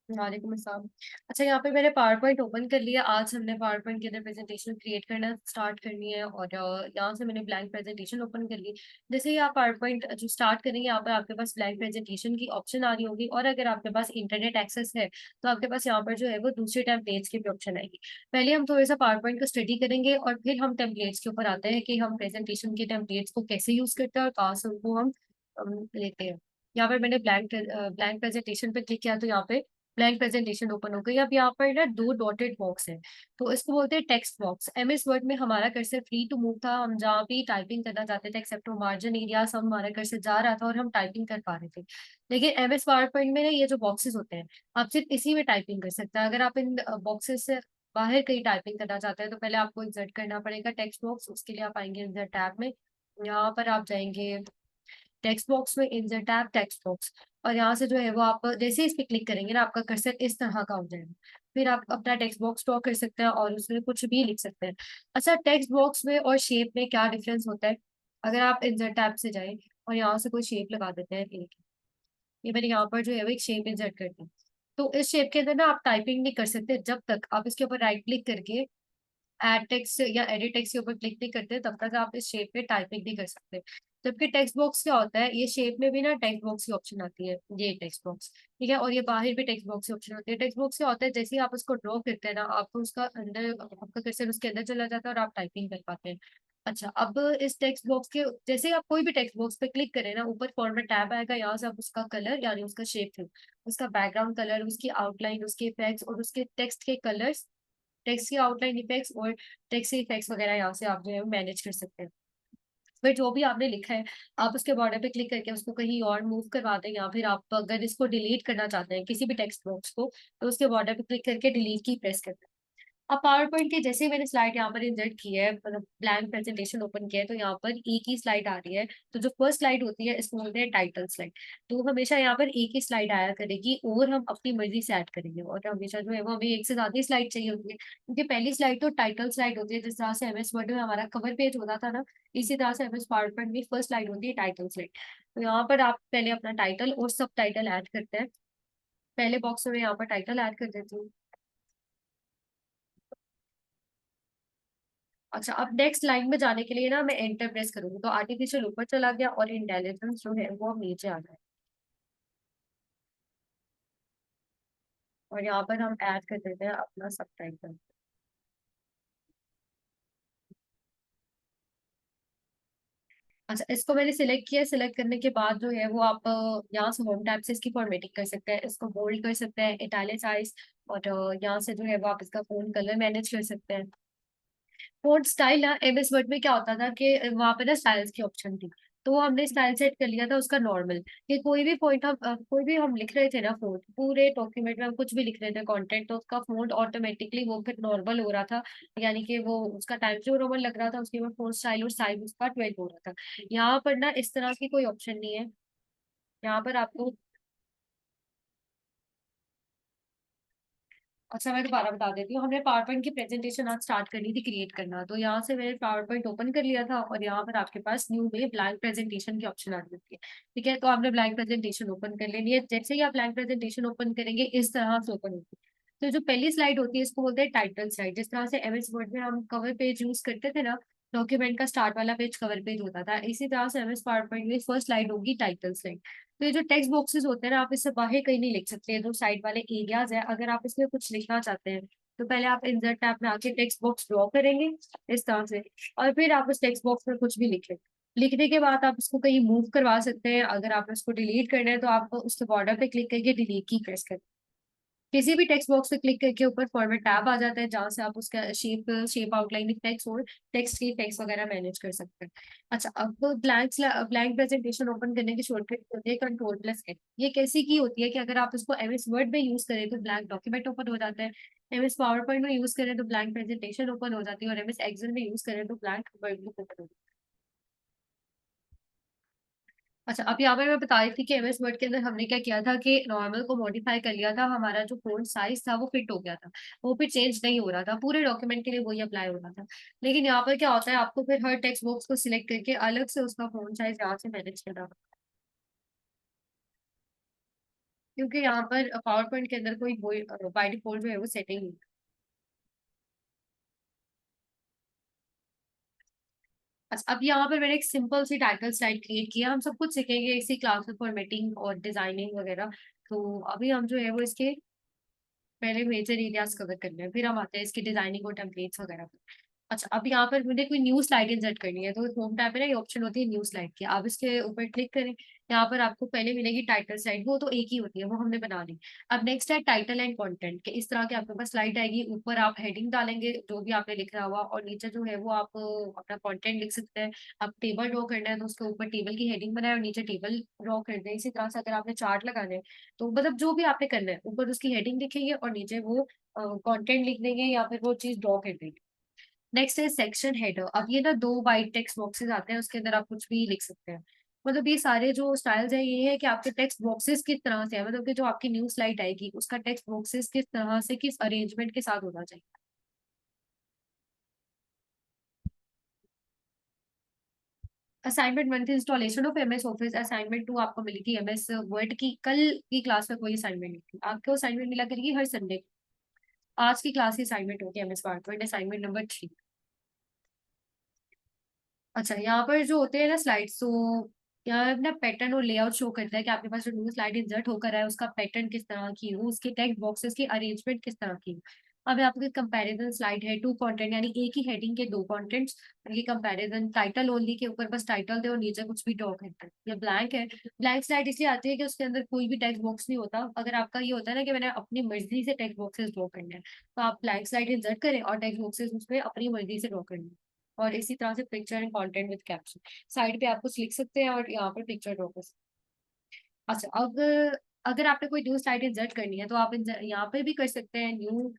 वालेकुम अस्सलाम। अच्छा, यहाँ पे मैंने पावर पॉइंट ओपन कर लिया। आज हमने पावर पॉइंट के अंदर प्रेजेंटेशन क्रिएट करना स्टार्ट करनी है और यहाँ से मैंने ब्लैंक प्रेजेंटेशन ओपन कर ली। जैसे ही आप पावर पॉइंट जो स्टार्ट करेंगे, यहाँ पर आपके पास ब्लैंक प्रेजेंटेशन की ऑप्शन आ रही होगी, और अगर आपके पास इंटरनेट एक्सेस है तो आपके पास यहाँ पर जो है वो दूसरे टेम्पलेट्स की भी ऑप्शन आएगी। पहले हम थोड़ा सा पावर पॉइंट का स्टडी करेंगे और फिर हम टेम्पलेट्स के ऊपर आते हैं कि हम प्रेजेंटेशन के टेम्पलेट्स को कैसे यूज करते हैं और कहाँ से उनको हम लेते हैं। यहाँ पर मैंने ब्लैंक ब्लैंक प्रेजेंटेशन पे क्लिक किया तो यहाँ पे ब्लैंक प्रेजेंटेशन ओपन हो गई। अब यहाँ पर ना दो डॉटेड बॉक्स है, तो इसको बोलते हैं टेक्स्ट बॉक्स। एमएस वर्ड में हमारा कर्सर फ्री टू मूव था, हम जहाँ भी टाइपिंग करना चाहते थे एक्सेप्ट मार्जिन एरिया, सब हमारा कर्सर जा रहा था और हम टाइपिंग कर पा रहे थे। लेकिन एमएस पावर पॉइंट में ना ये जो बॉक्सेस होते हैं, आप सिर्फ इसी में टाइपिंग कर सकते हैं। अगर आप इन बॉक्सेस से बाहर कहीं टाइपिंग करना चाहते हैं तो पहले आपको इंसर्ट करना पड़ेगा टेक्स्ट बॉक्स। उसके लिए आप आएंगे इंसर्ट टैब में, यहाँ पर आप जाएंगे टेक्स्ट बॉक्स में, इंसर्ट टैब टेक्स्ट बॉक्स, और यहाँ से जो है वो आप जैसे ही इस पे क्लिक करेंगे ना, आपका कर्सर इस तरह का हो जाएगा। फिर आप अपना टेक्स्ट बॉक्स ड्रॉ कर सकते हैं और उसमें कुछ भी लिख सकते हैं। अच्छा, टेक्स्ट बॉक्स में और शेप में क्या डिफरेंस होता है? अगर आप इंसर्ट टैब से जाएं और यहाँ से कोई शेप लगा देते हैं, ये मैंने यहाँ पर जो है वो एक शेप इंसर्ट कर दी। तो इस शेप के अंदर ना आप टाइपिंग नहीं कर सकते जब तक आप इसके ऊपर राइट क्लिक करके ऐड टेक्स्ट या एडिट टेक्स्ट के ऊपर क्लिक नहीं करते, तब तक आप इस शेप पे टाइपिंग नहीं कर सकते। जबकि टेक्स्ट बॉक्स क्या होता है, ये शेप में भी ना टेक्स्ट बॉक्स की ऑप्शन आती है, ये टेक्स्ट बॉक्स, ठीक है, और ये बाहर भी टेक्स्ट बॉक्स की ऑप्शन होती है। टेक्स्ट बॉक्स क्या होता है, जैसे ही आप उसको ड्रॉ करते हैं ना, आपको उसका अंदर आपका कर्सर उसके अंदर चला जाता है और आप टाइपिंग कर पाते हैं। अच्छा, अब इस टेक्स्ट बॉक्स के जैसे ही आप कोई भी टेक्स्ट बॉक्स पे क्लिक करें ना, ऊपर फॉर्मेट टैब आएगा, यहाँ से आप उसका कलर यानी उसका शेप, उसका बैकग्राउंड कलर, उसकी आउटलाइन, उसके इफेक्ट्स और उसके टेक्स्ट के कलर्स, टेक्स्ट की आउटलाइन इफेक्ट्स और टेक्स्ट के इफेक्ट्स वगैरह यहाँ से आप जो है मैनेज कर सकते हैं। फिर जो भी आपने लिखा है, आप उसके बॉर्डर पे क्लिक करके उसको कहीं और मूव करवा दें, या फिर आप अगर इसको डिलीट करना चाहते हैं किसी भी टेक्स्ट बॉक्स को, तो उसके बॉर्डर पे क्लिक करके डिलीट की प्रेस करते हैं। अब पावर पॉइंट की जैसे ही मैंने स्लाइड यहाँ पर इंसर्ट की है, मतलब ब्लैंक प्रेजेंटेशन ओपन किया है, तो यहाँ पर एक ही स्लाइड आ रही है। तो जो फर्स्ट स्लाइड होती है इसको बोलते हैं टाइटल स्लाइड। तो हमेशा यहाँ पर एक ही स्लाइड आया करेगी और हम अपनी मर्जी से ऐड करेंगे, और हमेशा जो है वो हमें एक से ज्यादा ही स्लाइड चाहिए होती है, क्योंकि पहली स्लाइड तो टाइटल स्लाइड होती है। जिस तरह से एमएस वर्ड में हमारा कवर पेज होता था ना, इसी तरह से एमएस पावर पॉइंट में फर्स्ट स्लाइड होती है टाइटल स्लाइड। तो यहाँ पर आप पहले अपना टाइटल और सब टाइटल ऐड करते हैं। पहले बॉक्स में यहाँ पर टाइटल ऐड कर देती हूँ। अच्छा, अब नेक्स्ट लाइन में जाने के लिए ना मैं एंटर प्रेस करूंगी तो आर्टिफिशियल ऊपर चला गया और इंटेलिजेंस जो है वो अब नीचे आ गया। और यहाँ पर हम ऐड कर देते हैं अपना सबटाइटल। अच्छा, इसको मैंने सिलेक्ट किया। सिलेक्ट करने के बाद जो है वो आप यहाँ से होम टैब से इसकी फॉर्मेटिंग कर सकते हैं, इसको बोल्ड कर सकते हैं, इटैलिसाइज, और यहाँ से जो है वो आप इसका फोन कलर मैनेज कर सकते हैं। फोर्थ स्टाइल ना, एमएस वर्ड में क्या होता था कि वहां पे ना स्टाइल्स की ऑप्शन थी, तो वो हमने स्टाइल सेट कर लिया था उसका नॉर्मल, कि कोई भी पॉइंट हम कोई भी हम लिख रहे थे ना फोन, पूरे डॉक्यूमेंट में हम कुछ भी लिख रहे थे कंटेंट, तो उसका फोन ऑटोमेटिकली वो फिर नॉर्मल हो रहा था, यानी कि वो उसका टाइम जो नॉर्मल लग रहा था उसके बाद फोन स्टाइल और साइज उसका 12 हो रहा था। यहाँ पर ना इस तरह की कोई ऑप्शन नहीं है। यहाँ पर आपको, अच्छा मैं दोबारा बता देती हूँ, हमने पावर पॉइंट की प्रेजेंटेशन आज स्टार्ट करनी थी क्रिएट करना, तो यहाँ से मैंने पावर पॉइंट ओपन कर लिया था और यहाँ पर आपके पास न्यू में ब्लैंक प्रेजेंटेशन की ऑप्शन आ जाती है। ठीक है, तो आपने ब्लैंक प्रेजेंटेशन ओपन कर लेनी है। जैसे ही आप ब्लैंक प्रेजेंटेशन ओपन करेंगे इस तरह से ओपन होगी। तो जो पहली स्लाइड होती है इसको बोलते हैं टाइटल स्लाइड। जिस तरह से एमएस वर्ड में हम कवर पेज यूज करते थे ना, डॉक्यूमेंट का स्टार्ट वाला पेज कवर पेज होता था, इसी तरह से एमएस पावर पॉइंट में फर्स्ट स्लाइड होगी टाइटल स्लाइड। तो ये जो टेक्स्ट बॉक्सेस होते हैं ना, आप इससे बाहर कहीं नहीं लिख सकते। जो साइड वाले एरियाज है, अगर आप इसमें कुछ लिखना चाहते हैं तो पहले आप इंसर्ट टैब में आके टेक्स्ट बॉक्स ड्रॉ करेंगे इस तरह से, और फिर आप उस टेक्स्ट बॉक्स में कुछ भी लिखें। लिखने के बाद आप इसको कहीं मूव करवा सकते हैं। अगर आप इसको डिलीट करना है तो आप उसके बॉर्डर पे क्लिक करके डिलीट की प्रेस करें। किसी भी टेक्स्ट बॉक्स पे क्लिक करके ऊपर फॉर्मेट टैब आ जाता है, जहां से आप उसका शेप शेप आउटलाइन टेक्स्ट और टेक्स्ट के टेक्स्ट वगैरह मैनेज कर सकते हैं। अच्छा, अब ब्लैंक प्रेजेंटेशन ओपन करने की शॉर्टकट होती है कंट्रोल+N। ये कैसी की होती है कि अगर आप इसको एमएस वर्ड में यूज करें तो ब्लैंक डॉक्यूमेंट ओपन हो जाता है, एमएस पावर पॉइंट में यूज करें तो ब्लैंक प्रेजेंटेशन ओपन हो जाती है, और एमएस एक्सेल में यूज करें तो ब्लैंक वर्ड बुक ओपन हो जाती है। अच्छा, अब यहाँ पे मैं बता रही थी कि एमएस वर्ड के अंदर हमने क्या किया था कि नॉर्मल को मॉडिफाई कर लिया था, हमारा जो फॉन्ट साइज था वो फिट हो गया था, वो फिर चेंज नहीं हो रहा था, पूरे डॉक्यूमेंट के लिए वही अप्लाई हो रहा था। लेकिन यहाँ पर क्या होता है, आपको फिर हर टेक्स्ट बॉक्स को सिलेक्ट करके अलग से उसका फॉन्ट साइज यहाँ से मैनेज करना। क्योंकि यहाँ पर पावर पॉइंट के अंदर कोई बाय डिफॉल्ट जो है वो सेटिंग नहीं। अच्छा, अब यहाँ पर मैंने एक सिंपल सी टाइटल स्लाइड क्रिएट किया। हम सब कुछ सीखेंगे इसी क्लास में, फॉर्मेटिंग और डिजाइनिंग वगैरह। तो अभी हम जो है वो इसके पहले मेजर एरियाज कवर करने हैं, फिर हम आते हैं इसकी डिजाइनिंग और टेम्पलेट्स वगैरह पे। अच्छा, अब यहाँ पर मुझे कोई न्यू स्लाइड इंसर्ट करनी है, तो होम टैब पे ना ये ऑप्शन होती है न्यू स्लाइड की, आप इसके ऊपर क्लिक करें। यहाँ पर आपको पहले मिलेगी टाइटल स्लाइड, वो तो एक ही होती है, वो हमने बना ली। अब नेक्स्ट है टाइटल एंड कंटेंट के, इस तरह के आपके पास स्लाइड आएगी। ऊपर आप हेडिंग डालेंगे जो भी आपने लिखा हुआ, और नीचे जो है वो आप अपना कंटेंट लिख सकते हैं। अब टेबल ड्रॉ करना है तो उसके ऊपर टेबल की हेडिंग बनाए और नीचे टेबल ड्रॉ कर दें। इसी तरह से अगर आपने चार्ट लगाने हैं, तो मतलब जो भी आपने करना है, ऊपर उसकी हेडिंग लिखेंगे और नीचे वो कंटेंट लिख देंगे या फिर वो चीज ड्रॉ कर देंगे। नेक्स्ट है सेक्शन हेडर। अब ये ना दो वाइट टेक्स्ट बॉक्सेस आते हैं, उसके अंदर आप कुछ भी लिख सकते हैं। मतलब ये सारे जो स्टाइल्स हैं, ये है कि आपके टेक्स्ट बॉक्सेस किस तरह से है, मतलब कि जो आपकी न्यू स्लाइड आएगी उसका टेक्स्ट बॉक्सेस किस तरह से, किस अरेंजमेंट के साथ होना चाहिए। असाइनमेंट 1 थी installation of MS office. Assignment 2 आपको मिली थी एमएस वर्ड की। कल की क्लास में कोई असाइनमेंट नहीं थी, आपको असाइनमेंट मिला करेगी हर संडे। आज की क्लास की असाइनमेंट होगी एमएस वर्ड, असाइनमेंट नंबर 3। अच्छा, यहाँ पर जो होते हैं ना स्लाइड्स, तो यहाँ अपना पैटर्न और लेआउट शो करता है कि आपके पास जो न्यू स्लाइड इंसर्ट होकर है उसका पैटर्न किस तरह की हो, उसके टेक्स्ट बॉक्सेस की अरेंजमेंट किस तरह की हो। अब यहाँ पे कंपैरिजन स्लाइड है, टू कंटेंट, यानी एक ही हेडिंग के दो कंटेंट्स। ये कंपैरिजन टाइटल ओनली के ऊपर बस टाइटल दे और नीचे कुछ भी ड्रॉ करता है। ये ब्लैंक है। ब्लैंक स्लाइड इसलिए आती है कि उसके अंदर कोई भी टेक्स्ट बॉक्स नहीं होता। अगर आपका ये होता है ना कि मैंने अपनी मर्जी से टेक्स्ट बॉक्सेस ड्रॉ करने हैं, तो आप ब्लैंक स्लाइड इंसर्ट करें और टेक्स्ट बॉक्सेस उसमें अपनी मर्जी से ड्रॉ करने हैं। और इसी तरह से picture and content with caption, side पे आप कुछ लिख सकते हैं और यहाँ पर पिक्चर ड्रॉ कर सकते हैं। अच्छा, अब अगर आपने कोई न्यू स्लाइड इंसर्ट करनी है तो आप यहाँ पे भी कर सकते हैं, न्यू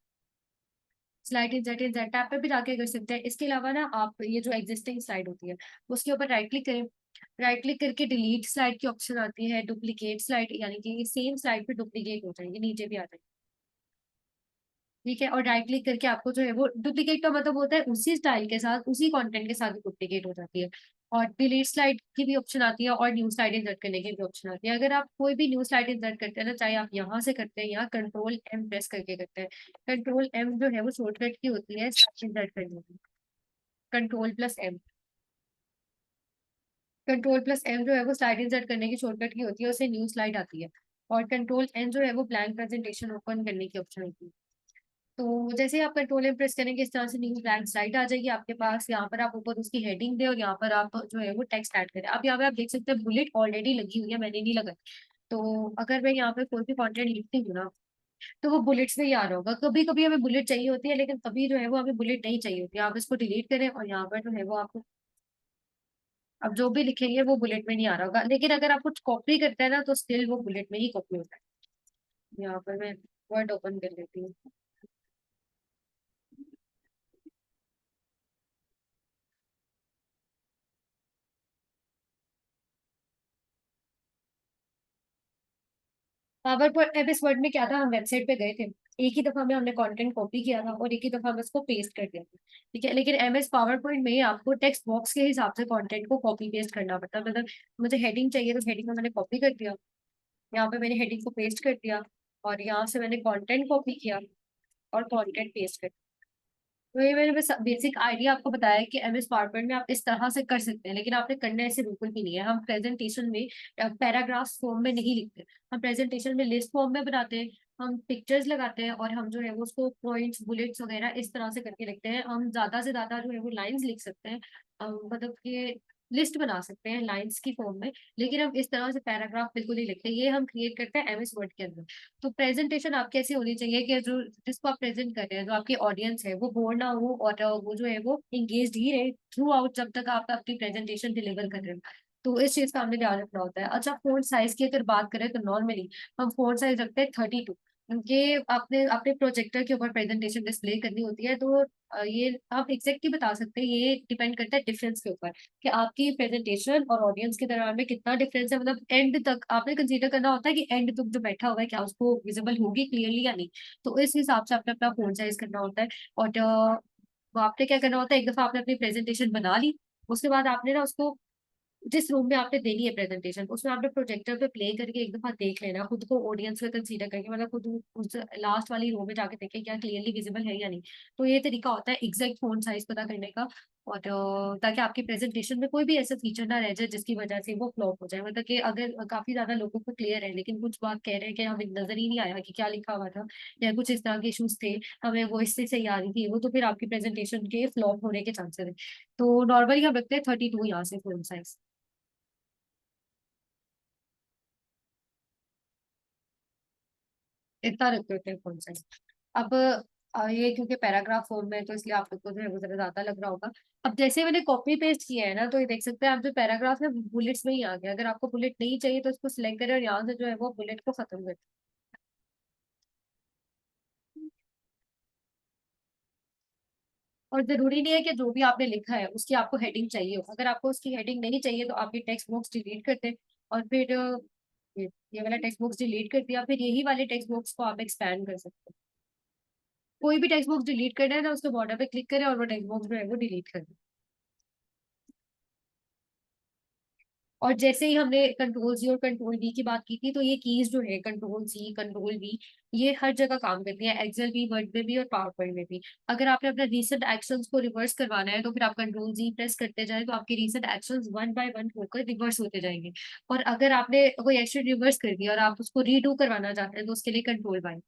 स्लाइड इंसर्ट टैब पे भी जाके कर सकते हैं। इसके अलावा ना आप ये जो एग्जिस्टिंग स्लाइड होती है उसके ऊपर राइट क्लिक करें। राइट क्लिक करके डिलीट स्लाइड की ऑप्शन आती है, डुप्लीकेट स्लाइड, यानी कि सेम स्लाइड पे डुप्लीकेट हो जाएंगे, नीचे भी आ जाएंगे। ठीक है, और राइट क्लिक करके आपको जो है वो डुप्लीकेट का मतलब होता है उसी स्टाइल के साथ, उसी कंटेंट के साथ डुप्लीकेट हो जाती है। और डिलीट स्लाइड की भी ऑप्शन आती है और न्यू स्लाइड इंसर्ट करने की भी ऑप्शन आती है। अगर आप कोई भी न्यू स्लाइड इंसर्ट करते हैं ना, चाहे आप यहाँ से करते हैं या कंट्रोल एम प्रेस करके करते हैं। कंट्रोल एम जो है वो शॉर्टकट की होती है स्लाइड इंसर्ट करने की। Control plus M, control plus M जो है वो स्लाइड इंसर्ट करने की शॉर्टकट की होती है, उससे न्यू स्लाइड आती है। और कंट्रोल एन जो है वो ब्लैंक प्रेजेंटेशन ओपन करने की ऑप्शन होती है। तो जैसे ही आप कंट्रोल प्रेस करेंगे, इस तरह से न्यू ब्लैंक स्लाइड आ जाएगी आपके पास। यहाँ पर आप ऊपर उसकी हेडिंग दे और यहाँ पर आप जो है वो टेक्स्ट ऐड करें। अब यहाँ पे आप देख सकते हैं बुलेट ऑलरेडी लगी हुई है, मैंने नहीं लगाई। तो अगर मैं यहाँ पे कोई भी कंटेंट लिखती हूँ ना, तो वो बुलेट्स में ही आ रहा होगा। कभी कभी हमें बुलेट चाहिए होती है, लेकिन कभी जो है वो हमें बुलेट नहीं चाहिए होती है। आप इसको डिलीट करें और यहाँ पर जो है वो आपको अब जो भी लिखेंगे वो बुलेट में नहीं आ रहा होगा। लेकिन अगर आप कुछ कॉपी करते हैं ना, तो स्टिल वो बुलेट में ही कॉपी होता है। यहाँ पर मैं वर्ड ओपन कर लेती हूँ। पावर पॉइंट एमएस वर्ड में क्या था, हम वेबसाइट पे गए थे, एक ही दफा में हमने कंटेंट कॉपी किया था और एक ही दफा में उसको पेस्ट कर दिया था। ठीक है, लेकिन एमएस पावर पॉइंट में आपको टेक्स्ट बॉक्स के हिसाब से कंटेंट को कॉपी पेस्ट करना पड़ता है। मतलब मुझे हेडिंग चाहिए तो हेडिंग में मैंने कॉपी कर दिया, यहाँ पे मैंने हेडिंग को पेस्ट कर दिया, और यहाँ से मैंने कंटेंट कॉपी किया और कंटेंट पेस्ट कर। तो ये मैंने बस बेसिक आइडिया आपको बताया है कि एमएस पावर पॉइंट में आप इस तरह से कर सकते हैं, लेकिन आपने करना ऐसे बिल्कुल भी नहीं है। हम प्रेजेंटेशन में पैराग्राफ फॉर्म में नहीं लिखते, हम प्रेजेंटेशन में लिस्ट फॉर्म में बनाते हैं। हम पिक्चर्स लगाते हैं और हम जो है वो उसको पॉइंट्स बुलेट्स वगैरह इस तरह से करके लिखते हैं। हम ज्यादा से ज्यादा जो है वो लाइंस लिख सकते हैं, मतलब कि लिस्ट बना सकते हैं लाइंस की फॉर्म में। लेकिन हम इस तरह से पैराग्राफ बिल्कुल नहीं लिखते, ये हम क्रिएट करते हैं एमएस वर्ड के अंदर। तो प्रेजेंटेशन आपकी ऐसी होनी चाहिए कि जो जिसको आप प्रेजेंट कर रहे हैं, जो आपकी ऑडियंस है, वो बोर ना हो और वो जो है वो एंगेज ही रहे थ्रू आउट जब तक आप अपनी प्रेजेंटेशन डिलीवर कर रहे हो। तो इस चीज का हमने ध्यान रखना होता है। अच्छा, फोन साइज की अगर बात करें तो नॉर्मली हम फोन साइज रखते हैं 32, क्योंकि आपने अपने प्रोजेक्टर के ऊपर प्रेजेंटेशन डिस्प्ले करनी होती है। तो ये आप एग्जैक्टली बता सकते हैं, ये डिपेंड करता है डिफरेंस के ऊपर कि आपकी प्रेजेंटेशन और ऑडियंस के दरम्यान में कितना डिफरेंस है। मतलब एंड तक आपने कंसीडर करना होता है कि एंड तक जो बैठा हुआ है क्या उसको विजिबल होगी क्लियरली या नहीं। तो इस हिसाब से आपने अपना फोन साइज करना होता है। और वो आपने क्या करना होता है, एक दफा आपने अपनी प्रेजेंटेशन बना ली, उसके बाद आपने ना उसको जिस रूम में आपने देनी है प्रेजेंटेशन, उसमें आपने प्रोजेक्टर पे प्ले करके एक दफा देख लेना, खुद को ऑडियंस का कंसीडर करके, मतलब खुद उस लास्ट वाली रो में जाके देखें क्या क्लियरली विजिबल है या नहीं। तो ये तरीका होता है एग्जैक्ट फोन साइज पता करने का। और ताकि आपकी प्रेजेंटेशन में कोई भी ऐसा फीचर ना रह जाए जिसकी वजह से वो फ्लॉप हो जाए। मतलब कि अगर काफी ज्यादा लोगों को क्लियर है लेकिन कुछ बात कह रहे हैं कि हमें नजर ही नहीं आया कि क्या लिखा हुआ था, या कुछ इस तरह के इश्यूज थे, हमें वो इससे सही आ रही थी वो, तो फिर आपकी प्रेजेंटेशन के फ्लॉप होने के चांसेस है। तो नॉर्मली हम रखते हैं 32 यहाँ से फोन साइज, इतना रखते होते हैं फोन साइज। अब ये क्योंकि पैराग्राफ फॉर्म में है, तो इसलिए आप लोग को जो है वो जरा ज्यादा लग रहा होगा। अब जैसे मैंने कॉपी पेस्ट किया है ना, तो ये देख सकते हैं आप, जो पैराग्राफ है बुलेट्स में ही आ गया। अगर आपको बुलेट नहीं चाहिए तो इसको सिलेक्ट करें और यहाँ से जो है वो बुलेट को खत्म कर दें। और जरूरी नहीं है कि जो भी आपने लिखा है उसकी आपको हेडिंग चाहिए हो। अगर आपको उसकी हेडिंग नहीं चाहिए तो आप ये टेक्स्ट बॉक्स डिलीट कर दें, और फिर ये वाला टेक्स्ट बॉक्स डिलीट कर दिया, फिर यही वाले टेक्स्ट बॉक्स को आप एक्सपैंड कर सकते हैं। कोई भी टेक्स्ट बॉक्स डिलीट करना है ना, उसके बॉर्डर पे क्लिक करें और वो टेक्स्ट बॉक्स जो है वो डिलीट कर दें। और जैसे ही हमने कंट्रोल सी और कंट्रोल वी की बात की थी, तो ये कीज जो है कंट्रोल सी कंट्रोल वी, ये हर जगह काम करती है, एक्सेल भी, वर्ड में भी और पावर पॉइंट में भी। अगर आपने अपने रीसेंट एक्शंस को रिवर्स करवाना है तो फिर आप कंट्रोल जी प्रेस करते जाए, तो आपके recent actions one by one होकर रिवर्स होते जाएंगे। और अगर आपने कोई एक्शन रिवर्स कर दिया और आप उसको रीडू करवाना चाहते हैं, तो उसके लिए कंट्रोल वाई।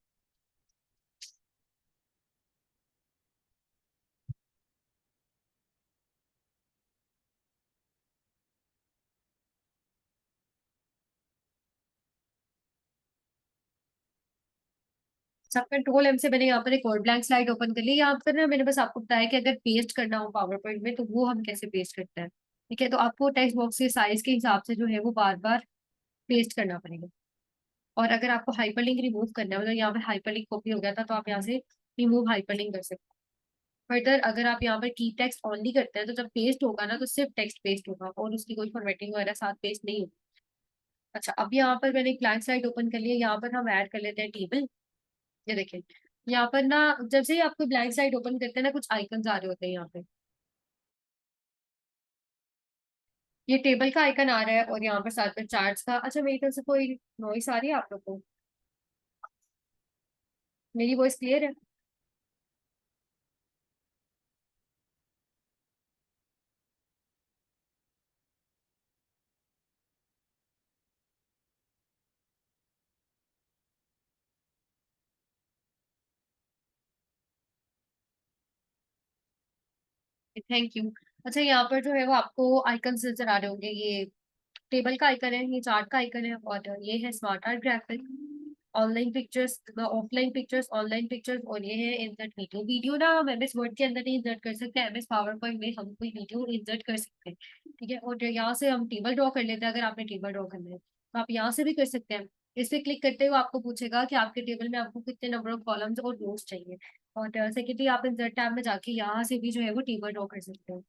सब कंट्रोल एम से मैंने यहाँ पर एक और ब्लैंक स्लाइड ओपन कर ली। यहाँ पर ना मैंने बस आपको बताया कि अगर पेस्ट करना हो पावर पॉइंट में तो वो हम कैसे पेस्ट करते हैं। ठीक है, तो आपको टेक्स्ट बॉक्स के साइज के हिसाब से जो है वो बार बार पेस्ट करना पड़ेगा। और अगर आपको हाइपरलिंक रिमूव करना है, मतलब यहाँ पे हाइपरलिंक कॉपी हो गया था, तो आप यहाँ से रिमूव हाइपरलिंक कर सकते हैं। फर्दर अगर आप यहाँ पर की टेक्स्ट ऑनली करते हैं, तो जब पेस्ट होगा ना तो सिर्फ टेक्स्ट पेस्ट होगा और उसकी कोई फॉर्मेटिंग वगैरह साथ पेस्ट नहीं होगी। अच्छा, अब यहाँ पर मैंने एक ब्लैंक स्लाइड ओपन कर लिया। यहाँ पर हम ऐड कर लेते हैं टेबल। ये देखिए, यहाँ पर ना जब से ही आपको ब्लैंक साइड ओपन करते हैं ना, कुछ आइकन्स आ रहे होते हैं यहाँ पे। ये टेबल का आइकन आ रहा है और यहाँ पर साथ में चार्ट्स का। अच्छा, मेरी तरफ से कोई नॉइस आ रही है आप लोग को? मेरी वॉइस क्लियर है? Thank you. अच्छा, यहाँ पर जो है वो आपको आइकन्स नजर आ रहे होंगे। ये टेबल का आइकन है, ये चार्ट का आइकन है, और ये है smart art graphic, online pictures, offline pictures, online pictures, और ये है इंसर्ट वीडियो। वीडियो ना हम एमएस वर्ड के अंदर नहीं इंसर्ट कर सकते, एमएस पावर पॉइंट में हम कोई वीडियो इंसर्ट कर सकते हैं। ठीक है, और यहाँ से हम टेबल ड्रॉ कर लेते हैं। अगर आपने टेबल ड्रॉ करना है तो आप यहाँ से भी कर सकते हैं। इस पे क्लिक करते हुए आपको पूछेगा कि आपके टेबल में आपको कितने नंबर ऑफ कॉलम्स और रोज चाहिए। और सेकेंडली आप इंसर्ट टैब में जाके यहाँ से भी जो है वो टेबल ड्रॉ कर सकते हैं।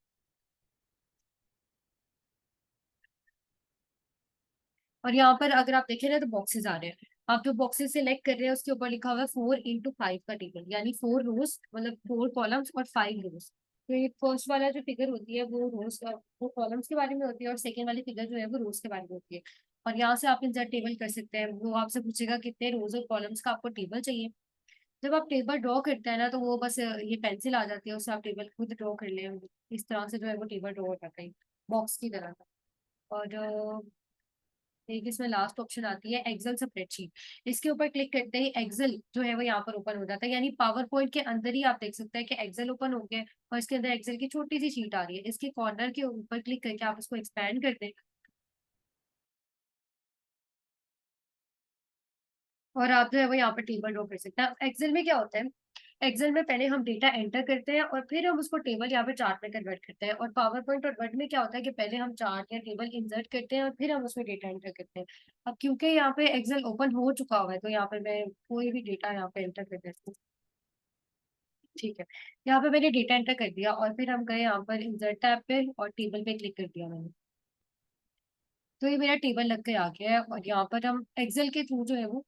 और यहाँ पर अगर आप देखें ना तो बॉक्सेस आ रहे हैं। आप जो बॉक्सेस सिलेक्ट कर रहे हैं उसके ऊपर लिखा हुआ है 4x5 का टेबल, यानी 4 रोज, मतलब 4 कॉलम्स और 5 रोज। तो ये फर्स्ट वाला जो फिगर होती है वो रोज, वो कॉलम्स के बारे में होती है, और सेकेंड वाली फिगर जो है वो रोज के बारे में होती है। और यहाँ से आप इंसर्ट टेबल कर सकते हैं। वो आपसे पूछेगा कितने रोज और कॉलम्स का आपको टेबल चाहिए। जब आप टेबल ड्रॉ करते हैं ना, तो वो बस ये पेंसिल आ जाती है, उससे आप टेबल खुद ड्रॉ कर लें। इस तरह से जो है वो टेबल ड्रॉ हो जाता है, बॉक्स की तरह का। और एक इसमें लास्ट ऑप्शन आती है एक्सेल स्प्रेडशीट। इसके ऊपर क्लिक करते ही एक्सेल जो है वो यहाँ पर ओपन हो जाता है, यानी पावर पॉइंट के अंदर ही आप देख सकते हैं कि एक्सेल ओपन हो गया है, और इसके अंदर एक्सेल की छोटी सी शीट आ रही है। इसके कॉर्नर के ऊपर क्लिक करके आप उसको एक्सपैंड कर दें और आप जो है वो यहाँ पर टेबल ड्रॉ कर सकते हैं। एक्सेल में क्या होता है, एक्सेल में पहले हम डेटा एंटर करते हैं और फिर हम उसको टेबल या फिर चार्ट में कन्वर्ट करते हैं। और पावर पॉइंट और वर्ड में क्या होता है कि पहले हम चार्ट या टेबल इंसर्ट करते हैं और फिर हम उसमें डेटा एंटर करते हैं। अब क्योंकि यहाँ पे एक्सेल ओपन हो चुका हुआ है, तो यहाँ पे मैं कोई भी डेटा यहाँ पे एंटर कर देती हूँ। ठीक है, यहाँ पे मैंने डेटा एंटर कर दिया और फिर हम गए यहाँ पर इंसर्ट टैब पे और टेबल पे क्लिक कर दिया मैंने। तो ये मेरा टेबल लग के आ गया है, और यहाँ पर हम एक्सेल के थ्रू जो है वो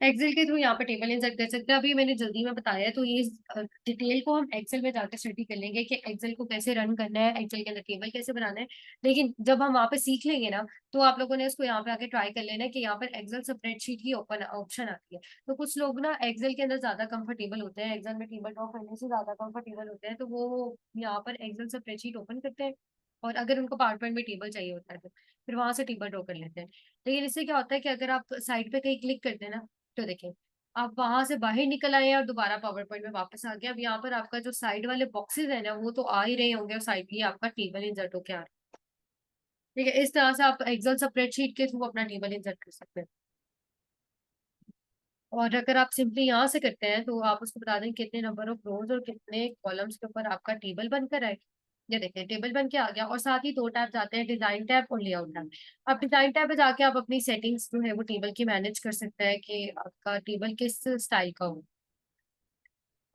एक्सेल के थ्रू यहाँ पे टेबल इंसर्ट कर सकते हैं। अभी मैंने जल्दी में बताया है, तो ये डिटेल को हम एक्सेल में जाकर स्टडी कर लेंगे कि एक्सेल को कैसे रन करना है, एक्सेल के अंदर टेबल कैसे बनाना है। लेकिन जब हम वहाँ पे सीख लेंगे ना, तो आप लोगों ने इसको यहाँ पे आके ट्राई कर लेना है कि यहाँ पर एक्सेल स्प्रेडशीट की ओपन ऑप्शन आती है। तो कुछ लोग ना एक्सेल के अंदर ज्यादा कंफर्टेबल होते हैं, एक्सेल में टेबल ड्रॉ करने से ज्यादा कंफर्टेबल होते हैं, तो वो यहाँ पर एक्सेल स्प्रेडशीट ओपन करते हैं। और अगर उनको पावर पॉइंट में टेबल चाहिए होता है तो फिर वहां से टेबल ड्रॉ कर लेते हैं। लेकिन इससे क्या होता है कि अगर आप साइड पे कहीं क्लिक करते हैं ना, तो देखिए आप वहां से बाहर निकल आए और दोबारा पावर पॉइंट में वापस आ गए। अब यहाँ पर आपका जो साइड वाले बॉक्सेस है ना, वो तो आ ही रहे होंगे और साइड ये आपका टेबल इंसर्ट होके आ रहा है। ठीक है, इस तरह से आप एक्सेल स्प्रेडशीट के थ्रू अपना टेबल इंसर्ट कर सकते हैं। और अगर आप सिंपली यहाँ से करते हैं तो आप उसको बता दें कितने नंबर ऑफ रोज और कितने कॉलम्स के ऊपर आपका टेबल बनकर आए। ये देखिए टेबल बन के आ गया, और साथ ही दो टैब जाते हैं, डिजाइन टैब और लेआउट टैब। अब डिजाइन टैब पे जाके आप अपनी सेटिंग्स जो है वो टेबल की मैनेज कर सकते हैं कि आपका टेबल किस स्टाइल का हो।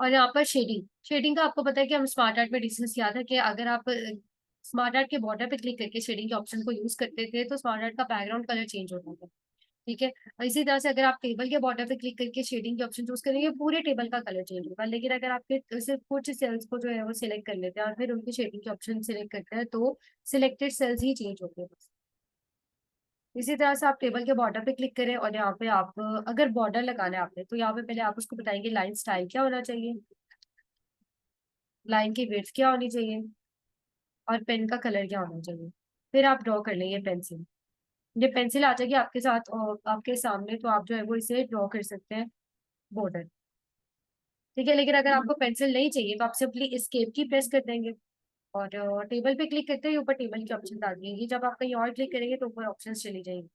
और यहाँ पर शेडिंग, शेडिंग का आपको पता है कि हम स्मार्ट आर्ट में डिस्कस किया था कि अगर आप स्मार्ट आर्ट के बॉर्डर पे क्लिक करके शेडिंग के ऑप्शन को यूज करते थे तो स्मार्ट आर्ट का बैकग्राउंड कलर चेंज होता था। ठीक है, और इसी तरह से अगर आप टेबल के बॉर्डर पे क्लिक करके शेडिंग के ऑप्शन चूज करेंगे, पूरे टेबल का कलर चेंज होगा। लेकिन अगर आपके सिर्फ कुछ सेल्स को जो है वो सिलेक्ट कर लेते हैं और फिर उनकी शेडिंग के ऑप्शन सिलेक्ट करते हैं तो सिलेक्टेड सेल्स ही चेंज होते हैं बस। इसी तरह से आप टेबल के बॉर्डर पे क्लिक करें और यहाँ पे आप अगर बॉर्डर लगाना है आपने, तो यहाँ पे पहले आप उसको बताएंगे लाइन स्टाइल क्या होना चाहिए, लाइन की विड्थ क्या होनी चाहिए, और पेन का कलर क्या होना चाहिए। फिर आप ड्रॉ कर लेंगे पेंसिल। ये पेंसिल आ जाएगी आपके साथ और आपके सामने, तो आप जो है वो इसे ड्रॉ कर सकते हैं बॉर्डर। ठीक है, लेकिन अगर आपको पेंसिल नहीं चाहिए तो आप सिंपली एस्केप की प्रेस कर देंगे और टेबल पे क्लिक करते ही ऊपर टेबल की ऑप्शन आ जाएंगी। जब आप कहीं और क्लिक करेंगे तो ऊपर ऑप्शन चली जाएंगी।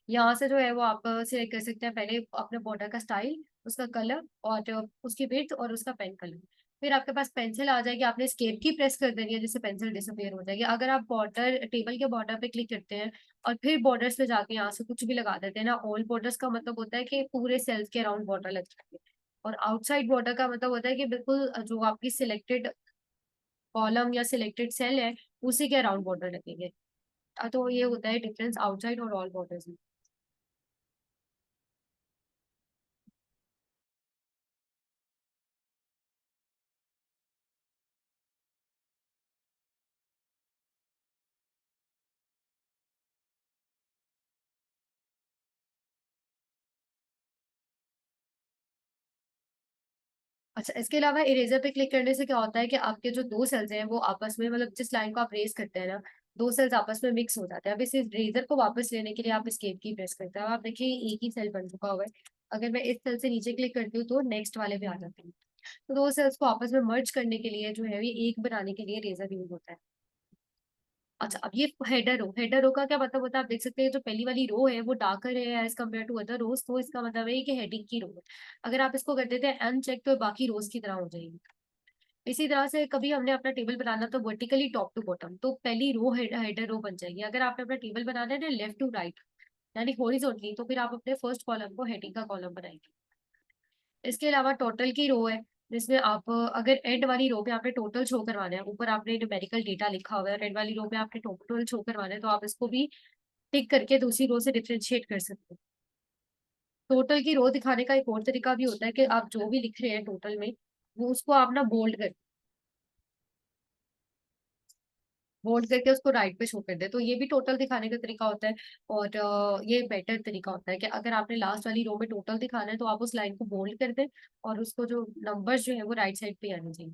यहाँ से जो है वो आप सिलेक्ट कर सकते हैं पहले अपने बॉर्डर का स्टाइल, उसका कलर और उसकी विड्थ और उसका पेन कलर। फिर आपके पास पेंसिल आ जाएगी, आपने स्केप की प्रेस कर देनी है जिससे पेंसिल डिसअपियर हो जाएगी। अगर आप बॉर्डर टेबल के बॉर्डर पे क्लिक करते हैं और फिर बॉर्डर्स पे जाके यहाँ से कुछ भी लगा देते हैं ना, ऑल बॉर्डर्स का मतलब होता है कि पूरे सेल्स के अराउंड बॉर्डर लग जाएंगे। और आउटसाइड बॉर्डर का मतलब होता है कि बिल्कुल जो आपकी सिलेक्टेड कॉलम या सिलेक्टेड सेल है उसी के अराउंड बॉर्डर लगेंगे। तो ये होता है डिफरेंस आउटसाइड और ऑल बॉर्डर्स में। अच्छा, इसके अलावा इरेजर पे क्लिक करने से क्या होता है कि आपके जो दो सेल्स हैं वो आपस में, मतलब जिस लाइन को आप रेज करते हैं ना, दो सेल्स आपस में मिक्स हो जाते हैं। अब इस इरेजर को वापस लेने के लिए आप एस्केप की प्रेस करते हैं। अब आप देखिए एक ही सेल बन चुका हुआ है। अगर मैं इस सेल से नीचे क्लिक करती हूँ तो नेक्स्ट वाले पे आ जाते हैं। तो दो सेल्स को आपस में मर्ज करने के लिए जो है ये एक बनाने के लिए इरेजर यूज होता है। अच्छा, अब ये हेडर रो का क्या मतलब होता है, आप देख सकते हैं जो पहली वाली रो है वो डार्कर है एज कम्पेयर टू अदर रोज, तो इसका मतलब है कि हेडिंग की रो है। अगर आप इसको कर देते हैं अनचेक तो बाकी रोज की तरह हो जाएगी। इसी तरह से कभी हमने अपना टेबल बनाना तो वर्टिकली टॉप टू बॉटम, तो पहली रो हेडर रो बन जाएगी। अगर आपने अपना टेबल बनाना है ना लेफ्ट टू राइट यानी हॉरिजॉन्टली, तो फिर आप अपने फर्स्ट कॉलम को हेडिंग का कॉलम बनाएंगे। इसके अलावा टोटल की रो है, जिसमें आप अगर एंड वाली रो पे आपने टोटल शो करवाना है, ऊपर आपने न्यूमेरिकल डेटा लिखा हुआ है और एंड वाली रो पे आपने टोटल शो करवाना है, तो आप इसको भी टिक करके दूसरी रो से डिफरेंशिएट कर सकते हैं। टोटल की रो दिखाने का एक और तरीका भी होता है कि आप जो भी लिख रहे हैं टोटल में, वो उसको आप ना बोल्ड करके उसको राइट पे शो कर दे, तो ये भी टोटल दिखाने का तरीका होता है। और ये बेटर तरीका होता है कि अगर आपने लास्ट वाली रो में टोटल दिखाना है तो आप उस लाइन को बोल्ड कर दें और उसको जो नंबर्स जो है वो राइट साइड पे आने चाहिए।